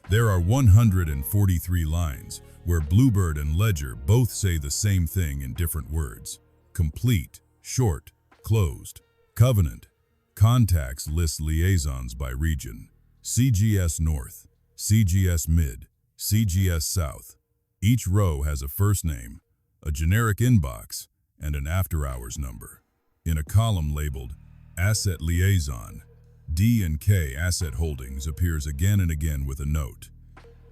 There are 143 lines where Bluebird and Ledger both say the same thing in different words. Complete, short, closed. Covenant. Contacts list liaisons by region. CGS North, CGS Mid, CGS South. Each row has a first name, a generic inbox, and an after-hours number. In a column labeled Asset Liaison, D&K Asset Holdings appears again and again with a note.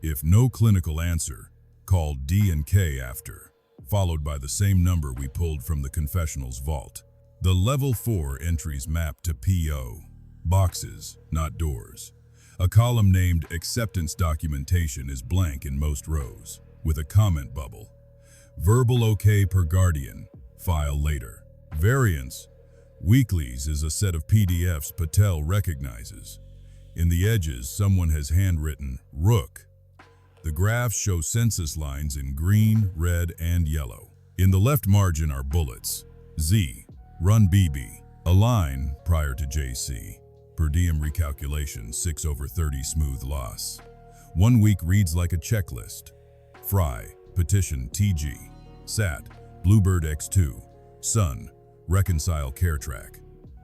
If no clinical answer, call D&K after, followed by the same number we pulled from the confessional's vault. The Level 4 entries map to PO, boxes, not doors. A column named Acceptance Documentation is blank in most rows, with a comment bubble. Verbal OK per Guardian, file later. Variants. Weeklies is a set of PDFs Patel recognizes. In the edges, someone has handwritten Rook. The graphs show census lines in green, red, and yellow. In the left margin are bullets. Z, run BB. A line prior to JC. Per diem recalculation, 6/30 smooth loss. 1 week reads like a checklist. Fry, petition TG. Sat, Bluebird X2. Sun, reconcile care track.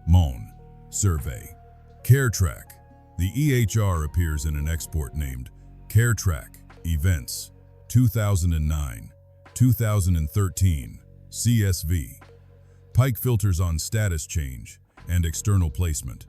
Moan, survey. Care track. The EHR appears in an export named Care Track Events 2009, 2013, CSV. Pike filters on status change and external placement.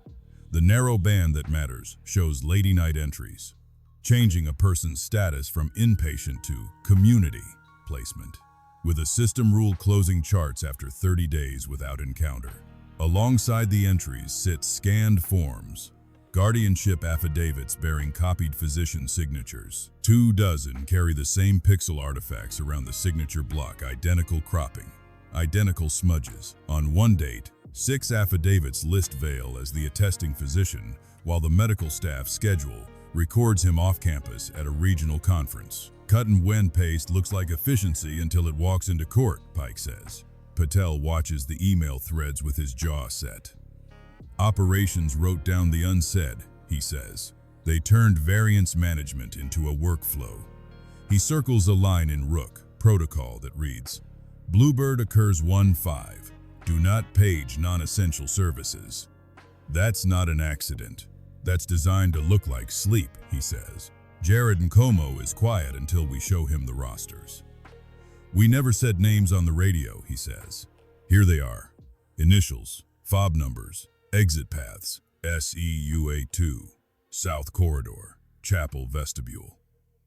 The narrow band that matters shows lady-night entries, changing a person's status from inpatient to community placement, with a system rule closing charts after 30 days without encounter. Alongside the entries sit scanned forms, guardianship affidavits bearing copied physician signatures. 24 carry the same pixel artifacts around the signature block, identical cropping, identical smudges. On one date, 6 affidavits list Vale as the attesting physician, while the medical staff schedule records him off campus at a regional conference. Cut and wend paste looks like efficiency until it walks into court, Pike says. Patel watches the email threads with his jaw set. Operations wrote down the unsaid, he says. They turned variance management into a workflow. He circles a line in Rook protocol that reads, Bluebird occurs 1-5. Do not page non-essential services. That's not an accident. That's designed to look like sleep, he says. Jared and Como is quiet until we show him the rosters. We never said names on the radio, he says. Here they are. Initials, fob numbers, exit paths, SEUA2, South Corridor, Chapel Vestibule.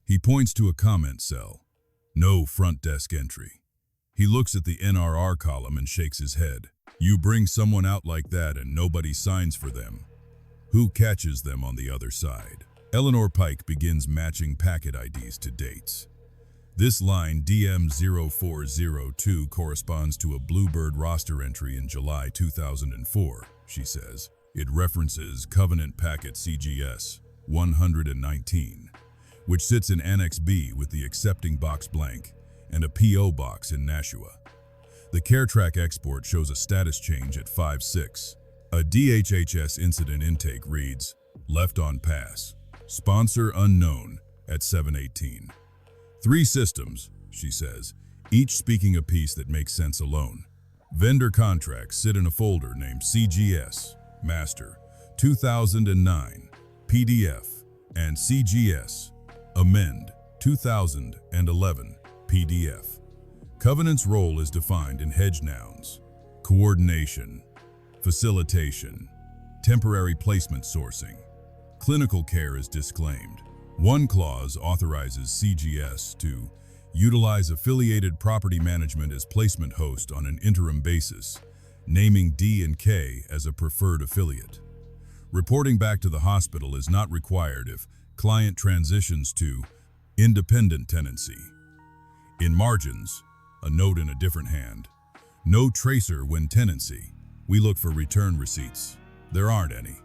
He points to a comment cell. No front desk entry. He looks at the NRR column and shakes his head. You bring someone out like that and nobody signs for them. Who catches them on the other side? Eleanor Pike begins matching packet IDs to dates. This line DM0402 corresponds to a Bluebird roster entry in July 2004, she says. It references Covenant Packet CGS 119, which sits in Annex B with the accepting box blank and a PO box in Nashua. The CareTrack export shows a status change at 5/6. A DHHS incident intake reads, left on pass, sponsor unknown at 7:18. 3 systems, she says, each speaking a piece that makes sense alone. Vendor contracts sit in a folder named CGS, Master, 2009, PDF, and CGS, Amend, 2011, PDF. Covenant's role is defined in hedge nouns: coordination, facilitation, temporary placement sourcing. Clinical care is disclaimed. One clause authorizes CGS to utilize affiliated property management as placement host on an interim basis, naming D&K as a preferred affiliate. Reporting back to the hospital is not required if client transitions to independent tenancy. In margins, a note in a different hand. No tracer when tenancy. We look for return receipts. There aren't any.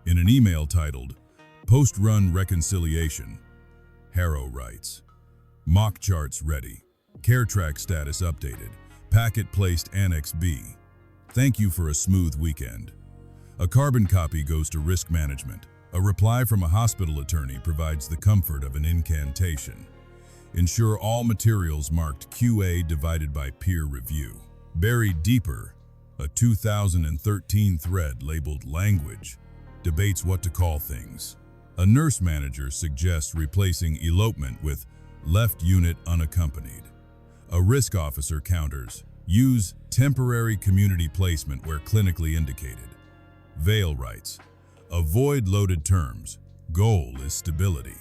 In an email titled, Post-Run Reconciliation, Harrow writes, mock charts ready. CareTrack status updated. Packet placed Annex B. Thank you for a smooth weekend. A carbon copy goes to risk management. A reply from a hospital attorney provides the comfort of an incantation. Ensure all materials marked QA divided by peer review. Buried deeper, a 2013 thread labeled Language debates what to call things. A nurse manager suggests replacing elopement with left unit unaccompanied. A risk officer counters, use temporary community placement where clinically indicated. Vale writes, avoid loaded terms. Goal is stability.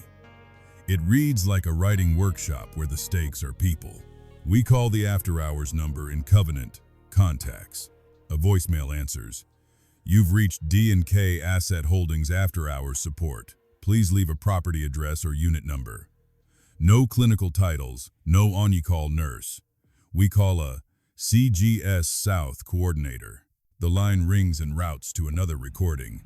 It reads like a writing workshop where the stakes are people. We call the after-hours number in Covenant contacts. A voicemail answers, you've reached D&K Asset Holdings after-hours support. Please leave a property address or unit number. No clinical titles, no on-call nurse. We call a CGS South coordinator. The line rings and routes to another recording.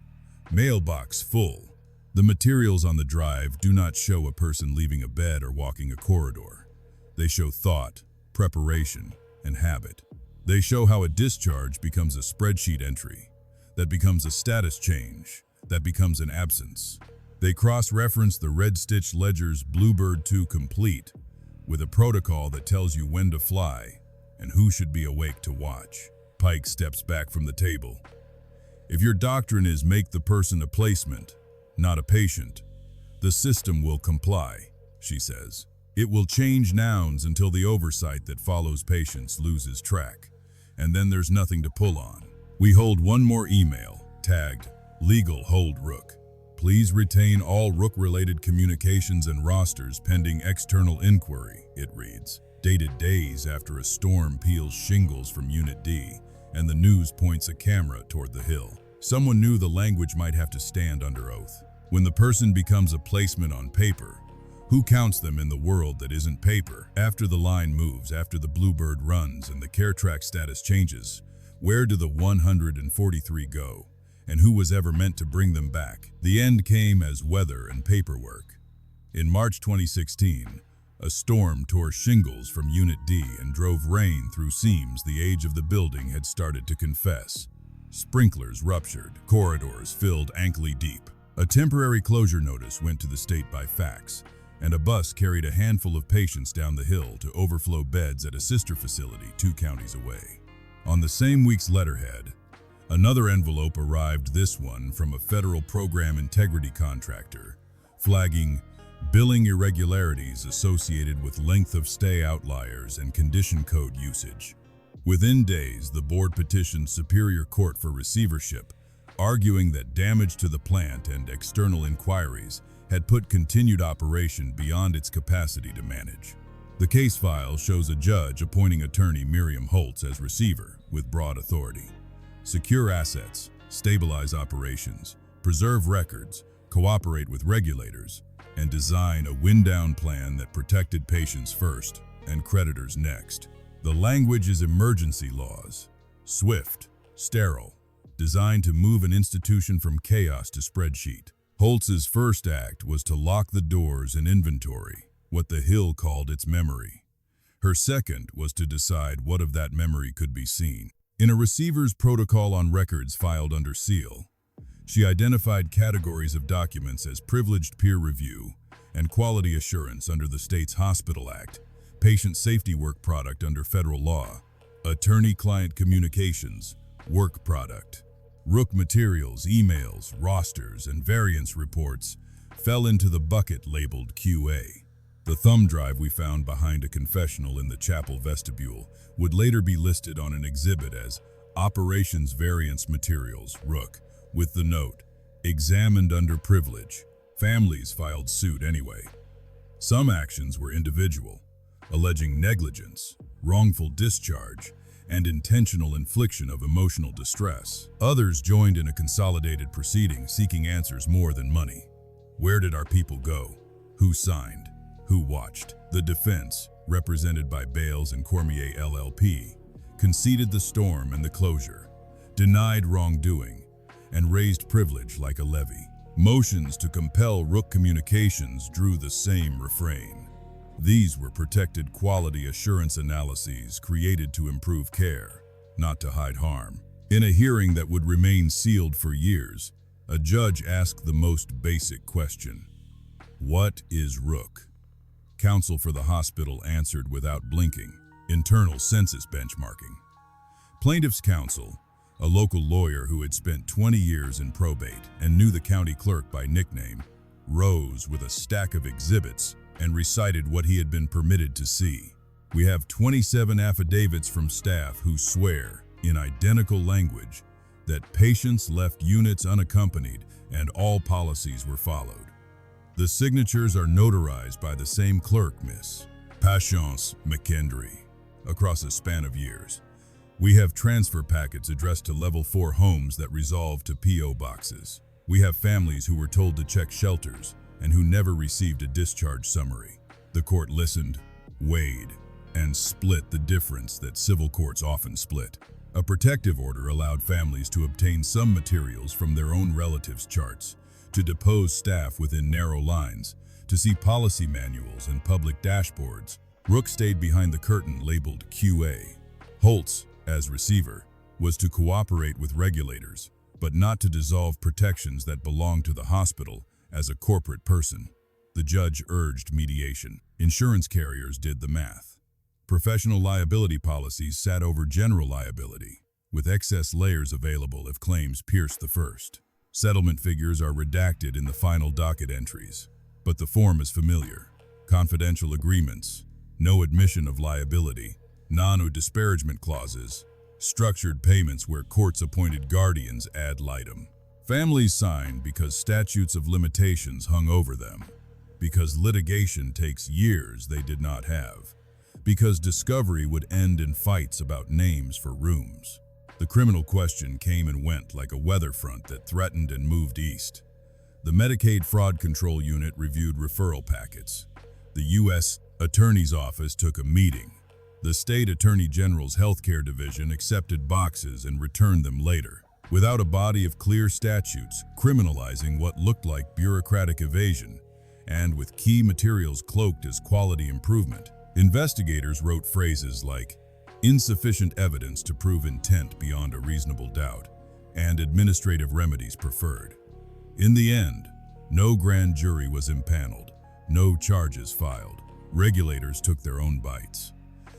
Mailbox full. The materials on the drive do not show a person leaving a bed or walking a corridor. They show thought, preparation, and habit. They show how a discharge becomes a spreadsheet entry, that becomes a status change, that becomes an absence. They cross-reference the red-stitched ledger's Bluebird 2 complete with a protocol that tells you when to fly and who should be awake to watch. Pike steps back from the table. If your doctrine is make the person a placement, not a patient, the system will comply, she says. It will change nouns until the oversight that follows patients loses track, and then there's nothing to pull on. We hold one more email, tagged, Legal Hold Rook. Please retain all Rook-related communications and rosters pending external inquiry, it reads. Dated days after a storm peels shingles from Unit D, and the news points a camera toward the hill. Someone knew the language might have to stand under oath. When the person becomes a placement on paper, who counts them in the world that isn't paper? After the line moves, after the Bluebird runs and the CareTrack status changes, where do the 143 go? And who was ever meant to bring them back? The end came as weather and paperwork. In March 2016, a storm tore shingles from Unit D and drove rain through seams the age of the building had started to confess. Sprinklers ruptured, corridors filled ankle deep. A temporary closure notice went to the state by fax, and a bus carried a handful of patients down the hill to overflow beds at a sister facility 2 counties away. On the same week's letterhead, another envelope arrived, this one from a federal program integrity contractor, flagging billing irregularities associated with length of stay outliers and condition code usage. Within days, the board petitioned Superior Court for receivership, arguing that damage to the plant and external inquiries had put continued operation beyond its capacity to manage. The case file shows a judge appointing attorney Miriam Holtz as receiver with broad authority. Secure assets, stabilize operations, preserve records, cooperate with regulators, and design a wind-down plan that protected patients first and creditors next. The language is emergency laws, swift, sterile, designed to move an institution from chaos to spreadsheet. Holtz's first act was to lock the doors and inventory, what the Hill called its memory. Her second was to decide what of that memory could be seen. In a receiver's protocol on records filed under seal, she identified categories of documents as privileged peer review and quality assurance under the state's Hospital Act, patient safety work product under federal law, attorney-client communications, work product. Rook materials, emails, rosters, and variance reports fell into the bucket labeled QA. The thumb drive we found behind a confessional in the chapel vestibule would later be listed on an exhibit as Operations Variance Materials, Rook, with the note, examined under privilege. Families filed suit anyway. Some actions were individual, alleging negligence, wrongful discharge, and intentional infliction of emotional distress. Others joined in a consolidated proceeding seeking answers more than money. Where did our people go? Who signed? Who watched? The defense, represented by Bales and Cormier LLP, conceded the storm and the closure, denied wrongdoing, and raised privilege like a levy. Motions to compel Rook Communications drew the same refrain. These were protected quality assurance analyses created to improve care, not to hide harm. In a hearing that would remain sealed for years, a judge asked the most basic question: what is Rook? Counsel for the hospital answered without blinking: internal census benchmarking. Plaintiff's counsel, a local lawyer who had spent 20 years in probate and knew the county clerk by nickname, rose with a stack of exhibits and recited what he had been permitted to see. We have 27 affidavits from staff who swear, in identical language, that patients left units unaccompanied and all policies were followed. The signatures are notarized by the same clerk, Miss Patience McKendry, across a span of years. We have transfer packets addressed to level 4 homes that resolved to P.O. boxes. We have families who were told to check shelters and who never received a discharge summary. The court listened, weighed, and split the difference that civil courts often split. A protective order allowed families to obtain some materials from their own relatives' charts, to depose staff within narrow lines, to see policy manuals and public dashboards. Rook stayed behind the curtain labeled QA. Holtz, as receiver, was to cooperate with regulators, but not to dissolve protections that belonged to the hospital as a corporate person. The judge urged mediation. Insurance carriers did the math. Professional liability policies sat over general liability, with excess layers available if claims pierced the first. Settlement figures are redacted in the final docket entries, but the form is familiar. Confidential agreements, no admission of liability, non-disparagement clauses, structured payments where courts appointed guardians ad litem. Families signed because statutes of limitations hung over them, because litigation takes years they did not have, because discovery would end in fights about names for rooms. The criminal question came and went like a weather front that threatened and moved east. The Medicaid Fraud Control Unit reviewed referral packets. The U.S. Attorney's Office took a meeting. The State Attorney General's Healthcare Division accepted boxes and returned them later, without a body of clear statutes criminalizing what looked like bureaucratic evasion, and with key materials cloaked as quality improvement. Investigators wrote phrases like insufficient evidence to prove intent beyond a reasonable doubt, and administrative remedies preferred. In the end, no grand jury was impaneled, no charges filed. Regulators took their own bites.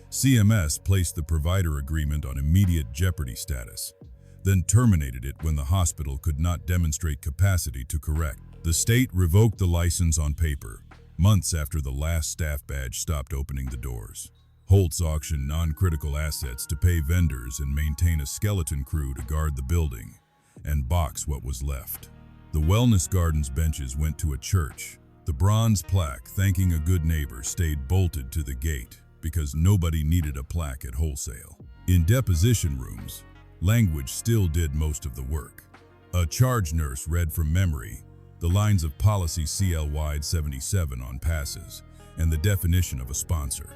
CMS placed the provider agreement on immediate jeopardy status, then terminated it when the hospital could not demonstrate capacity to correct. The state revoked the license on paper, months after the last staff badge stopped opening the doors. Holtz auctioned non-critical assets to pay vendors and maintain a skeleton crew to guard the building, and box what was left. The Wellness Gardens benches went to a church. The bronze plaque thanking a good neighbor stayed bolted to the gate because nobody needed a plaque at wholesale. In deposition rooms, language still did most of the work. A charge nurse read from memory, the lines of policy CL-wide 77 on passes, and the definition of a sponsor.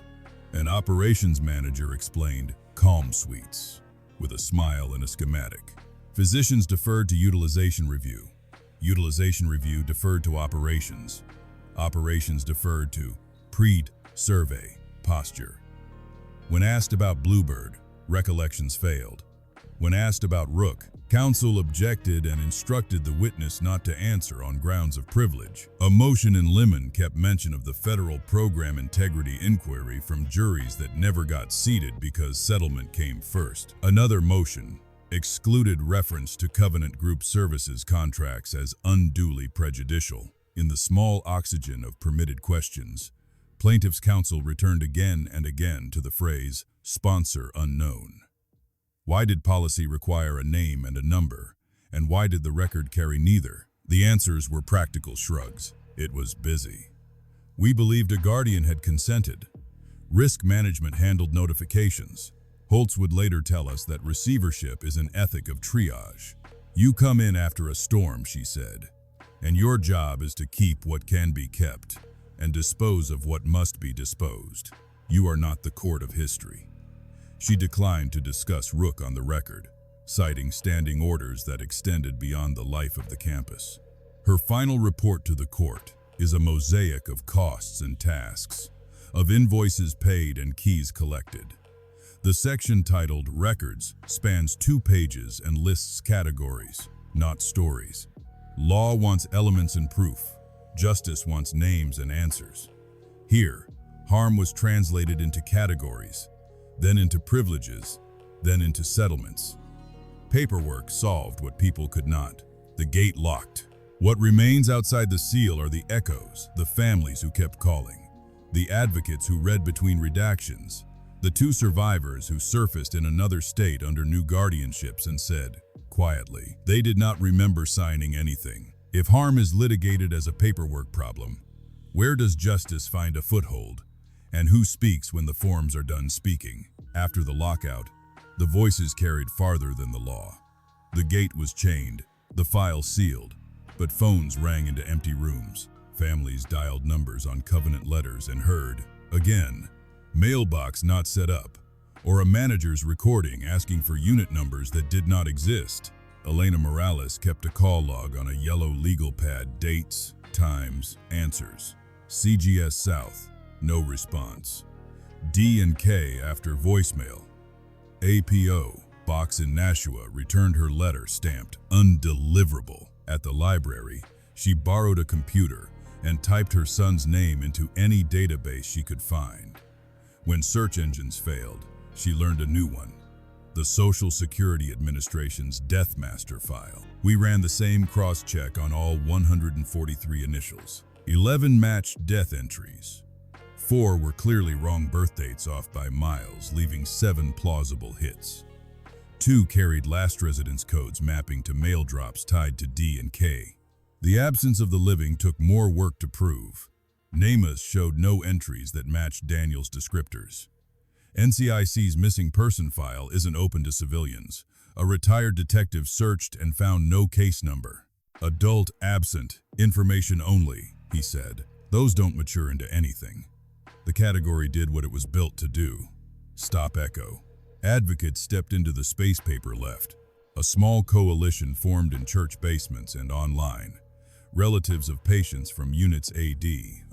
An operations manager explained, "Calm suites," with a smile and a schematic. Physicians deferred to utilization review. Utilization review deferred to operations. Operations deferred to pre-survey posture. When asked about Bluebird, recollections failed. When asked about Rook, counsel objected and instructed the witness not to answer on grounds of privilege. A motion in limine kept mention of the federal program integrity inquiry from juries that never got seated because settlement came first. Another motion excluded reference to Covenant Group Services contracts as unduly prejudicial. In the small oxygen of permitted questions, plaintiff's counsel returned again and again to the phrase, "sponsor unknown." Why did policy require a name and a number? And why did the record carry neither? The answers were practical shrugs. It was busy. We believed a guardian had consented. Risk management handled notifications. Holtz would later tell us that receivership is an ethic of triage. "You come in after a storm," she said, "and your job is to keep what can be kept and dispose of what must be disposed. You are not the court of history." She declined to discuss Rook on the record, citing standing orders that extended beyond the life of the campus. Her final report to the court is a mosaic of costs and tasks, of invoices paid and keys collected. The section titled Records spans 2 pages and lists categories, not stories. Law wants elements and proof. Justice wants names and answers. Here, harm was translated into categories, then into privileges, then into settlements. Paperwork solved what people could not. The gate locked. What remains outside the seal are the echoes, the families who kept calling, the advocates who read between redactions, the 2 survivors who surfaced in another state under new guardianships and said, quietly, they did not remember signing anything. If harm is litigated as a paperwork problem, where does justice find a foothold? And who speaks when the forms are done speaking? After the lockout, the voices carried farther than the law. The gate was chained, the file sealed, but phones rang into empty rooms. Families dialed numbers on covenant letters and heard, again, mailbox not set up, or a manager's recording asking for unit numbers that did not exist. Elena Morales kept a call log on a yellow legal pad, dates, times, answers. CGS South, no response. D&K after voicemail. APO, box in Nashua, returned her letter stamped undeliverable. At the library, she borrowed a computer and typed her son's name into any database she could find. When search engines failed, she learned a new one, the Social Security Administration's Death Master file. We ran the same cross-check on all 143 initials. 11 matched death entries. 4 were clearly wrong birth dates off by miles, leaving 7 plausible hits. 2 carried last residence codes mapping to mail drops tied to D and K. The absence of the living took more work to prove. NamUs showed no entries that matched Daniel's descriptors. NCIC's missing person file isn't open to civilians. A retired detective searched and found no case number. Adult absent, information only, he said. Those don't mature into anything. The category did what it was built to do. Stop echo. Advocates stepped into the space paper left. A small coalition formed in church basements and online. Relatives of patients from Units AD,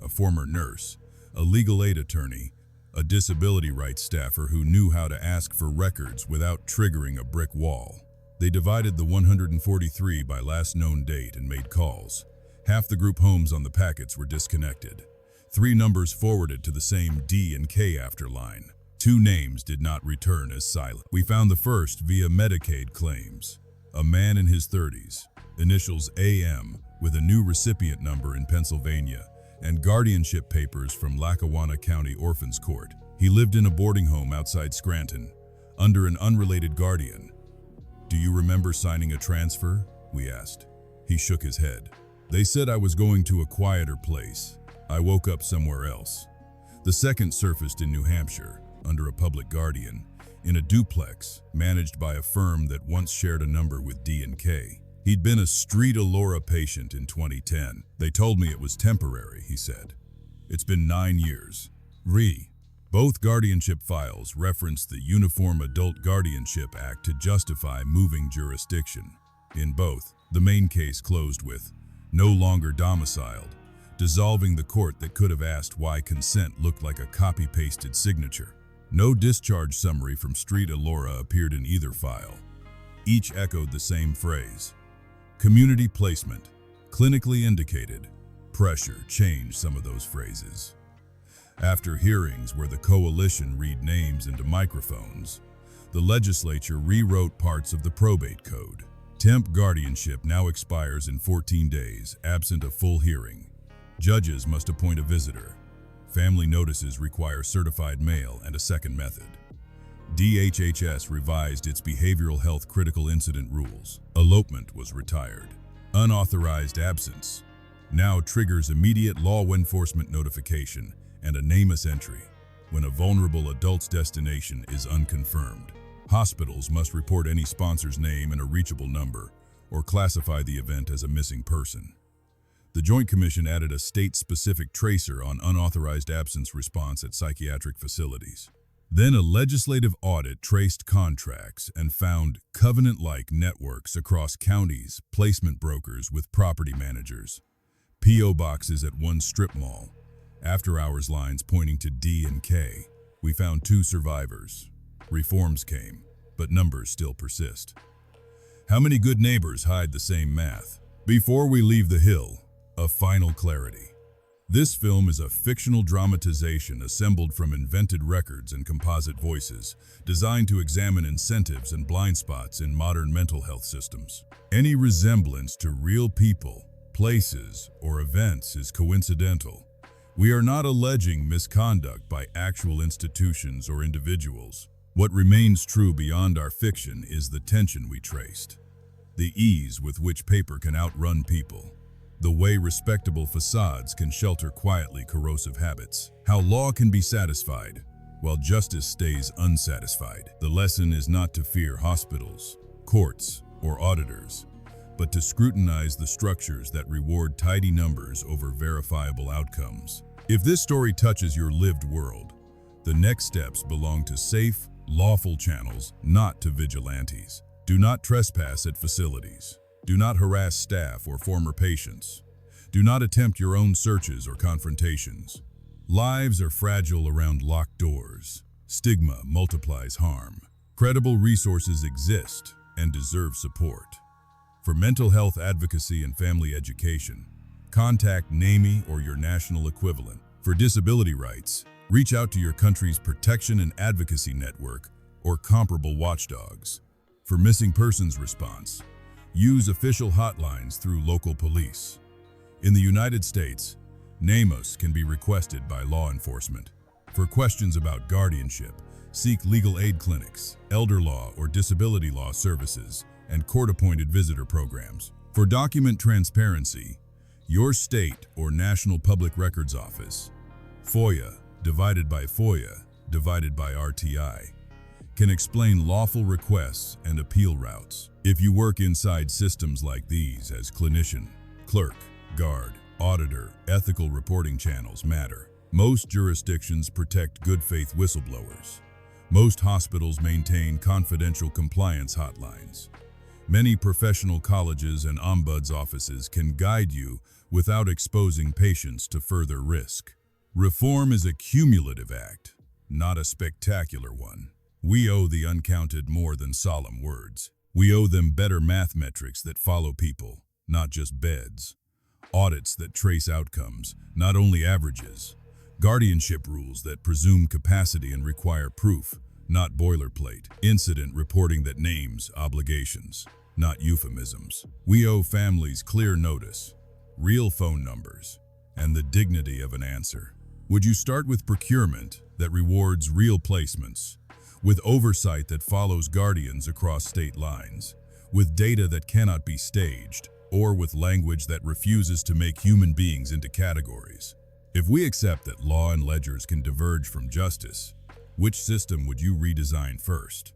a former nurse, a legal aid attorney, a disability rights staffer who knew how to ask for records without triggering a brick wall. They divided the 143 by last known date and made calls. Half the group homes on the packets were disconnected. 3 numbers forwarded to the same D and K afterline. 2 names did not return as silent. We found the first via Medicaid claims. A man in his 30s, initials AM, with a new recipient number in Pennsylvania, and guardianship papers from Lackawanna County Orphans Court. He lived in a boarding home outside Scranton, under an unrelated guardian. "Do you remember signing a transfer?" we asked. He shook his head. "They said I was going to a quieter place. I woke up somewhere else." The second surfaced in New Hampshire, under a public guardian, in a duplex managed by a firm that once shared a number with D and K. He'd been a street Elora patient in 2010. They told me it was temporary, he said. It's been 9 years. Both guardianship files reference the Uniform Adult Guardianship Act to justify moving jurisdiction. In both, the main case closed with no longer domiciled, dissolving the court that could have asked why consent looked like a copy-pasted signature. No discharge summary from Street Elora appeared in either file. Each echoed the same phrase. Community placement, clinically indicated. Pressure changed some of those phrases. After hearings where the coalition read names into microphones, the legislature rewrote parts of the probate code. Temp guardianship now expires in 14 days, absent a full hearing. Judges must appoint a visitor. Family notices require certified mail and a second method. DHHS revised its behavioral health critical incident rules. Elopement was retired. Unauthorized absence now triggers immediate law enforcement notification and a NamUs entry when a vulnerable adult's destination is unconfirmed. Hospitals must report any sponsor's name and a reachable number or classify the event as a missing person. The Joint Commission added a state-specific tracer on unauthorized absence response at psychiatric facilities. Then a legislative audit traced contracts and found covenant-like networks across counties, placement brokers with property managers, P.O. boxes at one strip mall, after-hours lines pointing to D and K. We found 2 survivors. Reforms came, but numbers still persist. How many good neighbors hide the same math? Before we leave the hill, a final clarity. This film is a fictional dramatization assembled from invented records and composite voices, designed to examine incentives and blind spots in modern mental health systems. Any resemblance to real people, places, or events is coincidental. We are not alleging misconduct by actual institutions or individuals. What remains true beyond our fiction is the tension we traced. The ease with which paper can outrun people. The way respectable facades can shelter quietly corrosive habits. How law can be satisfied, while justice stays unsatisfied. The lesson is not to fear hospitals, courts, or auditors, but to scrutinize the structures that reward tidy numbers over verifiable outcomes. If this story touches your lived world, the next steps belong to safe, lawful channels, not to vigilantes. Do not trespass at facilities. Do not harass staff or former patients. Do not attempt your own searches or confrontations. Lives are fragile around locked doors. Stigma multiplies harm. Credible resources exist and deserve support. For mental health advocacy and family education, contact NAMI or your national equivalent. For disability rights, reach out to your country's protection and advocacy network or comparable watchdogs. For missing persons response, use official hotlines through local police. In the United States, NamUs can be requested by law enforcement. For questions about guardianship, seek legal aid clinics, elder law or disability law services, and court-appointed visitor programs. For document transparency, your state or National Public Records Office, FOIA divided by FOIA divided by RTI, can explain lawful requests and appeal routes. If you work inside systems like these as clinician, clerk, guard, auditor, ethical reporting channels matter. Most jurisdictions protect good faith whistleblowers. Most hospitals maintain confidential compliance hotlines. Many professional colleges and ombuds offices can guide you without exposing patients to further risk. Reform is a cumulative act, not a spectacular one. We owe the uncounted more than solemn words. We owe them better math metrics that follow people, not just beds. Audits that trace outcomes, not only averages. Guardianship rules that presume capacity and require proof, not boilerplate. Incident reporting that names obligations, not euphemisms. We owe families clear notice, real phone numbers, and the dignity of an answer. Would you start with procurement that rewards real placements, with oversight that follows guardians across state lines, with data that cannot be staged, or with language that refuses to make human beings into categories? If we accept that law and ledgers can diverge from justice, which system would you redesign first?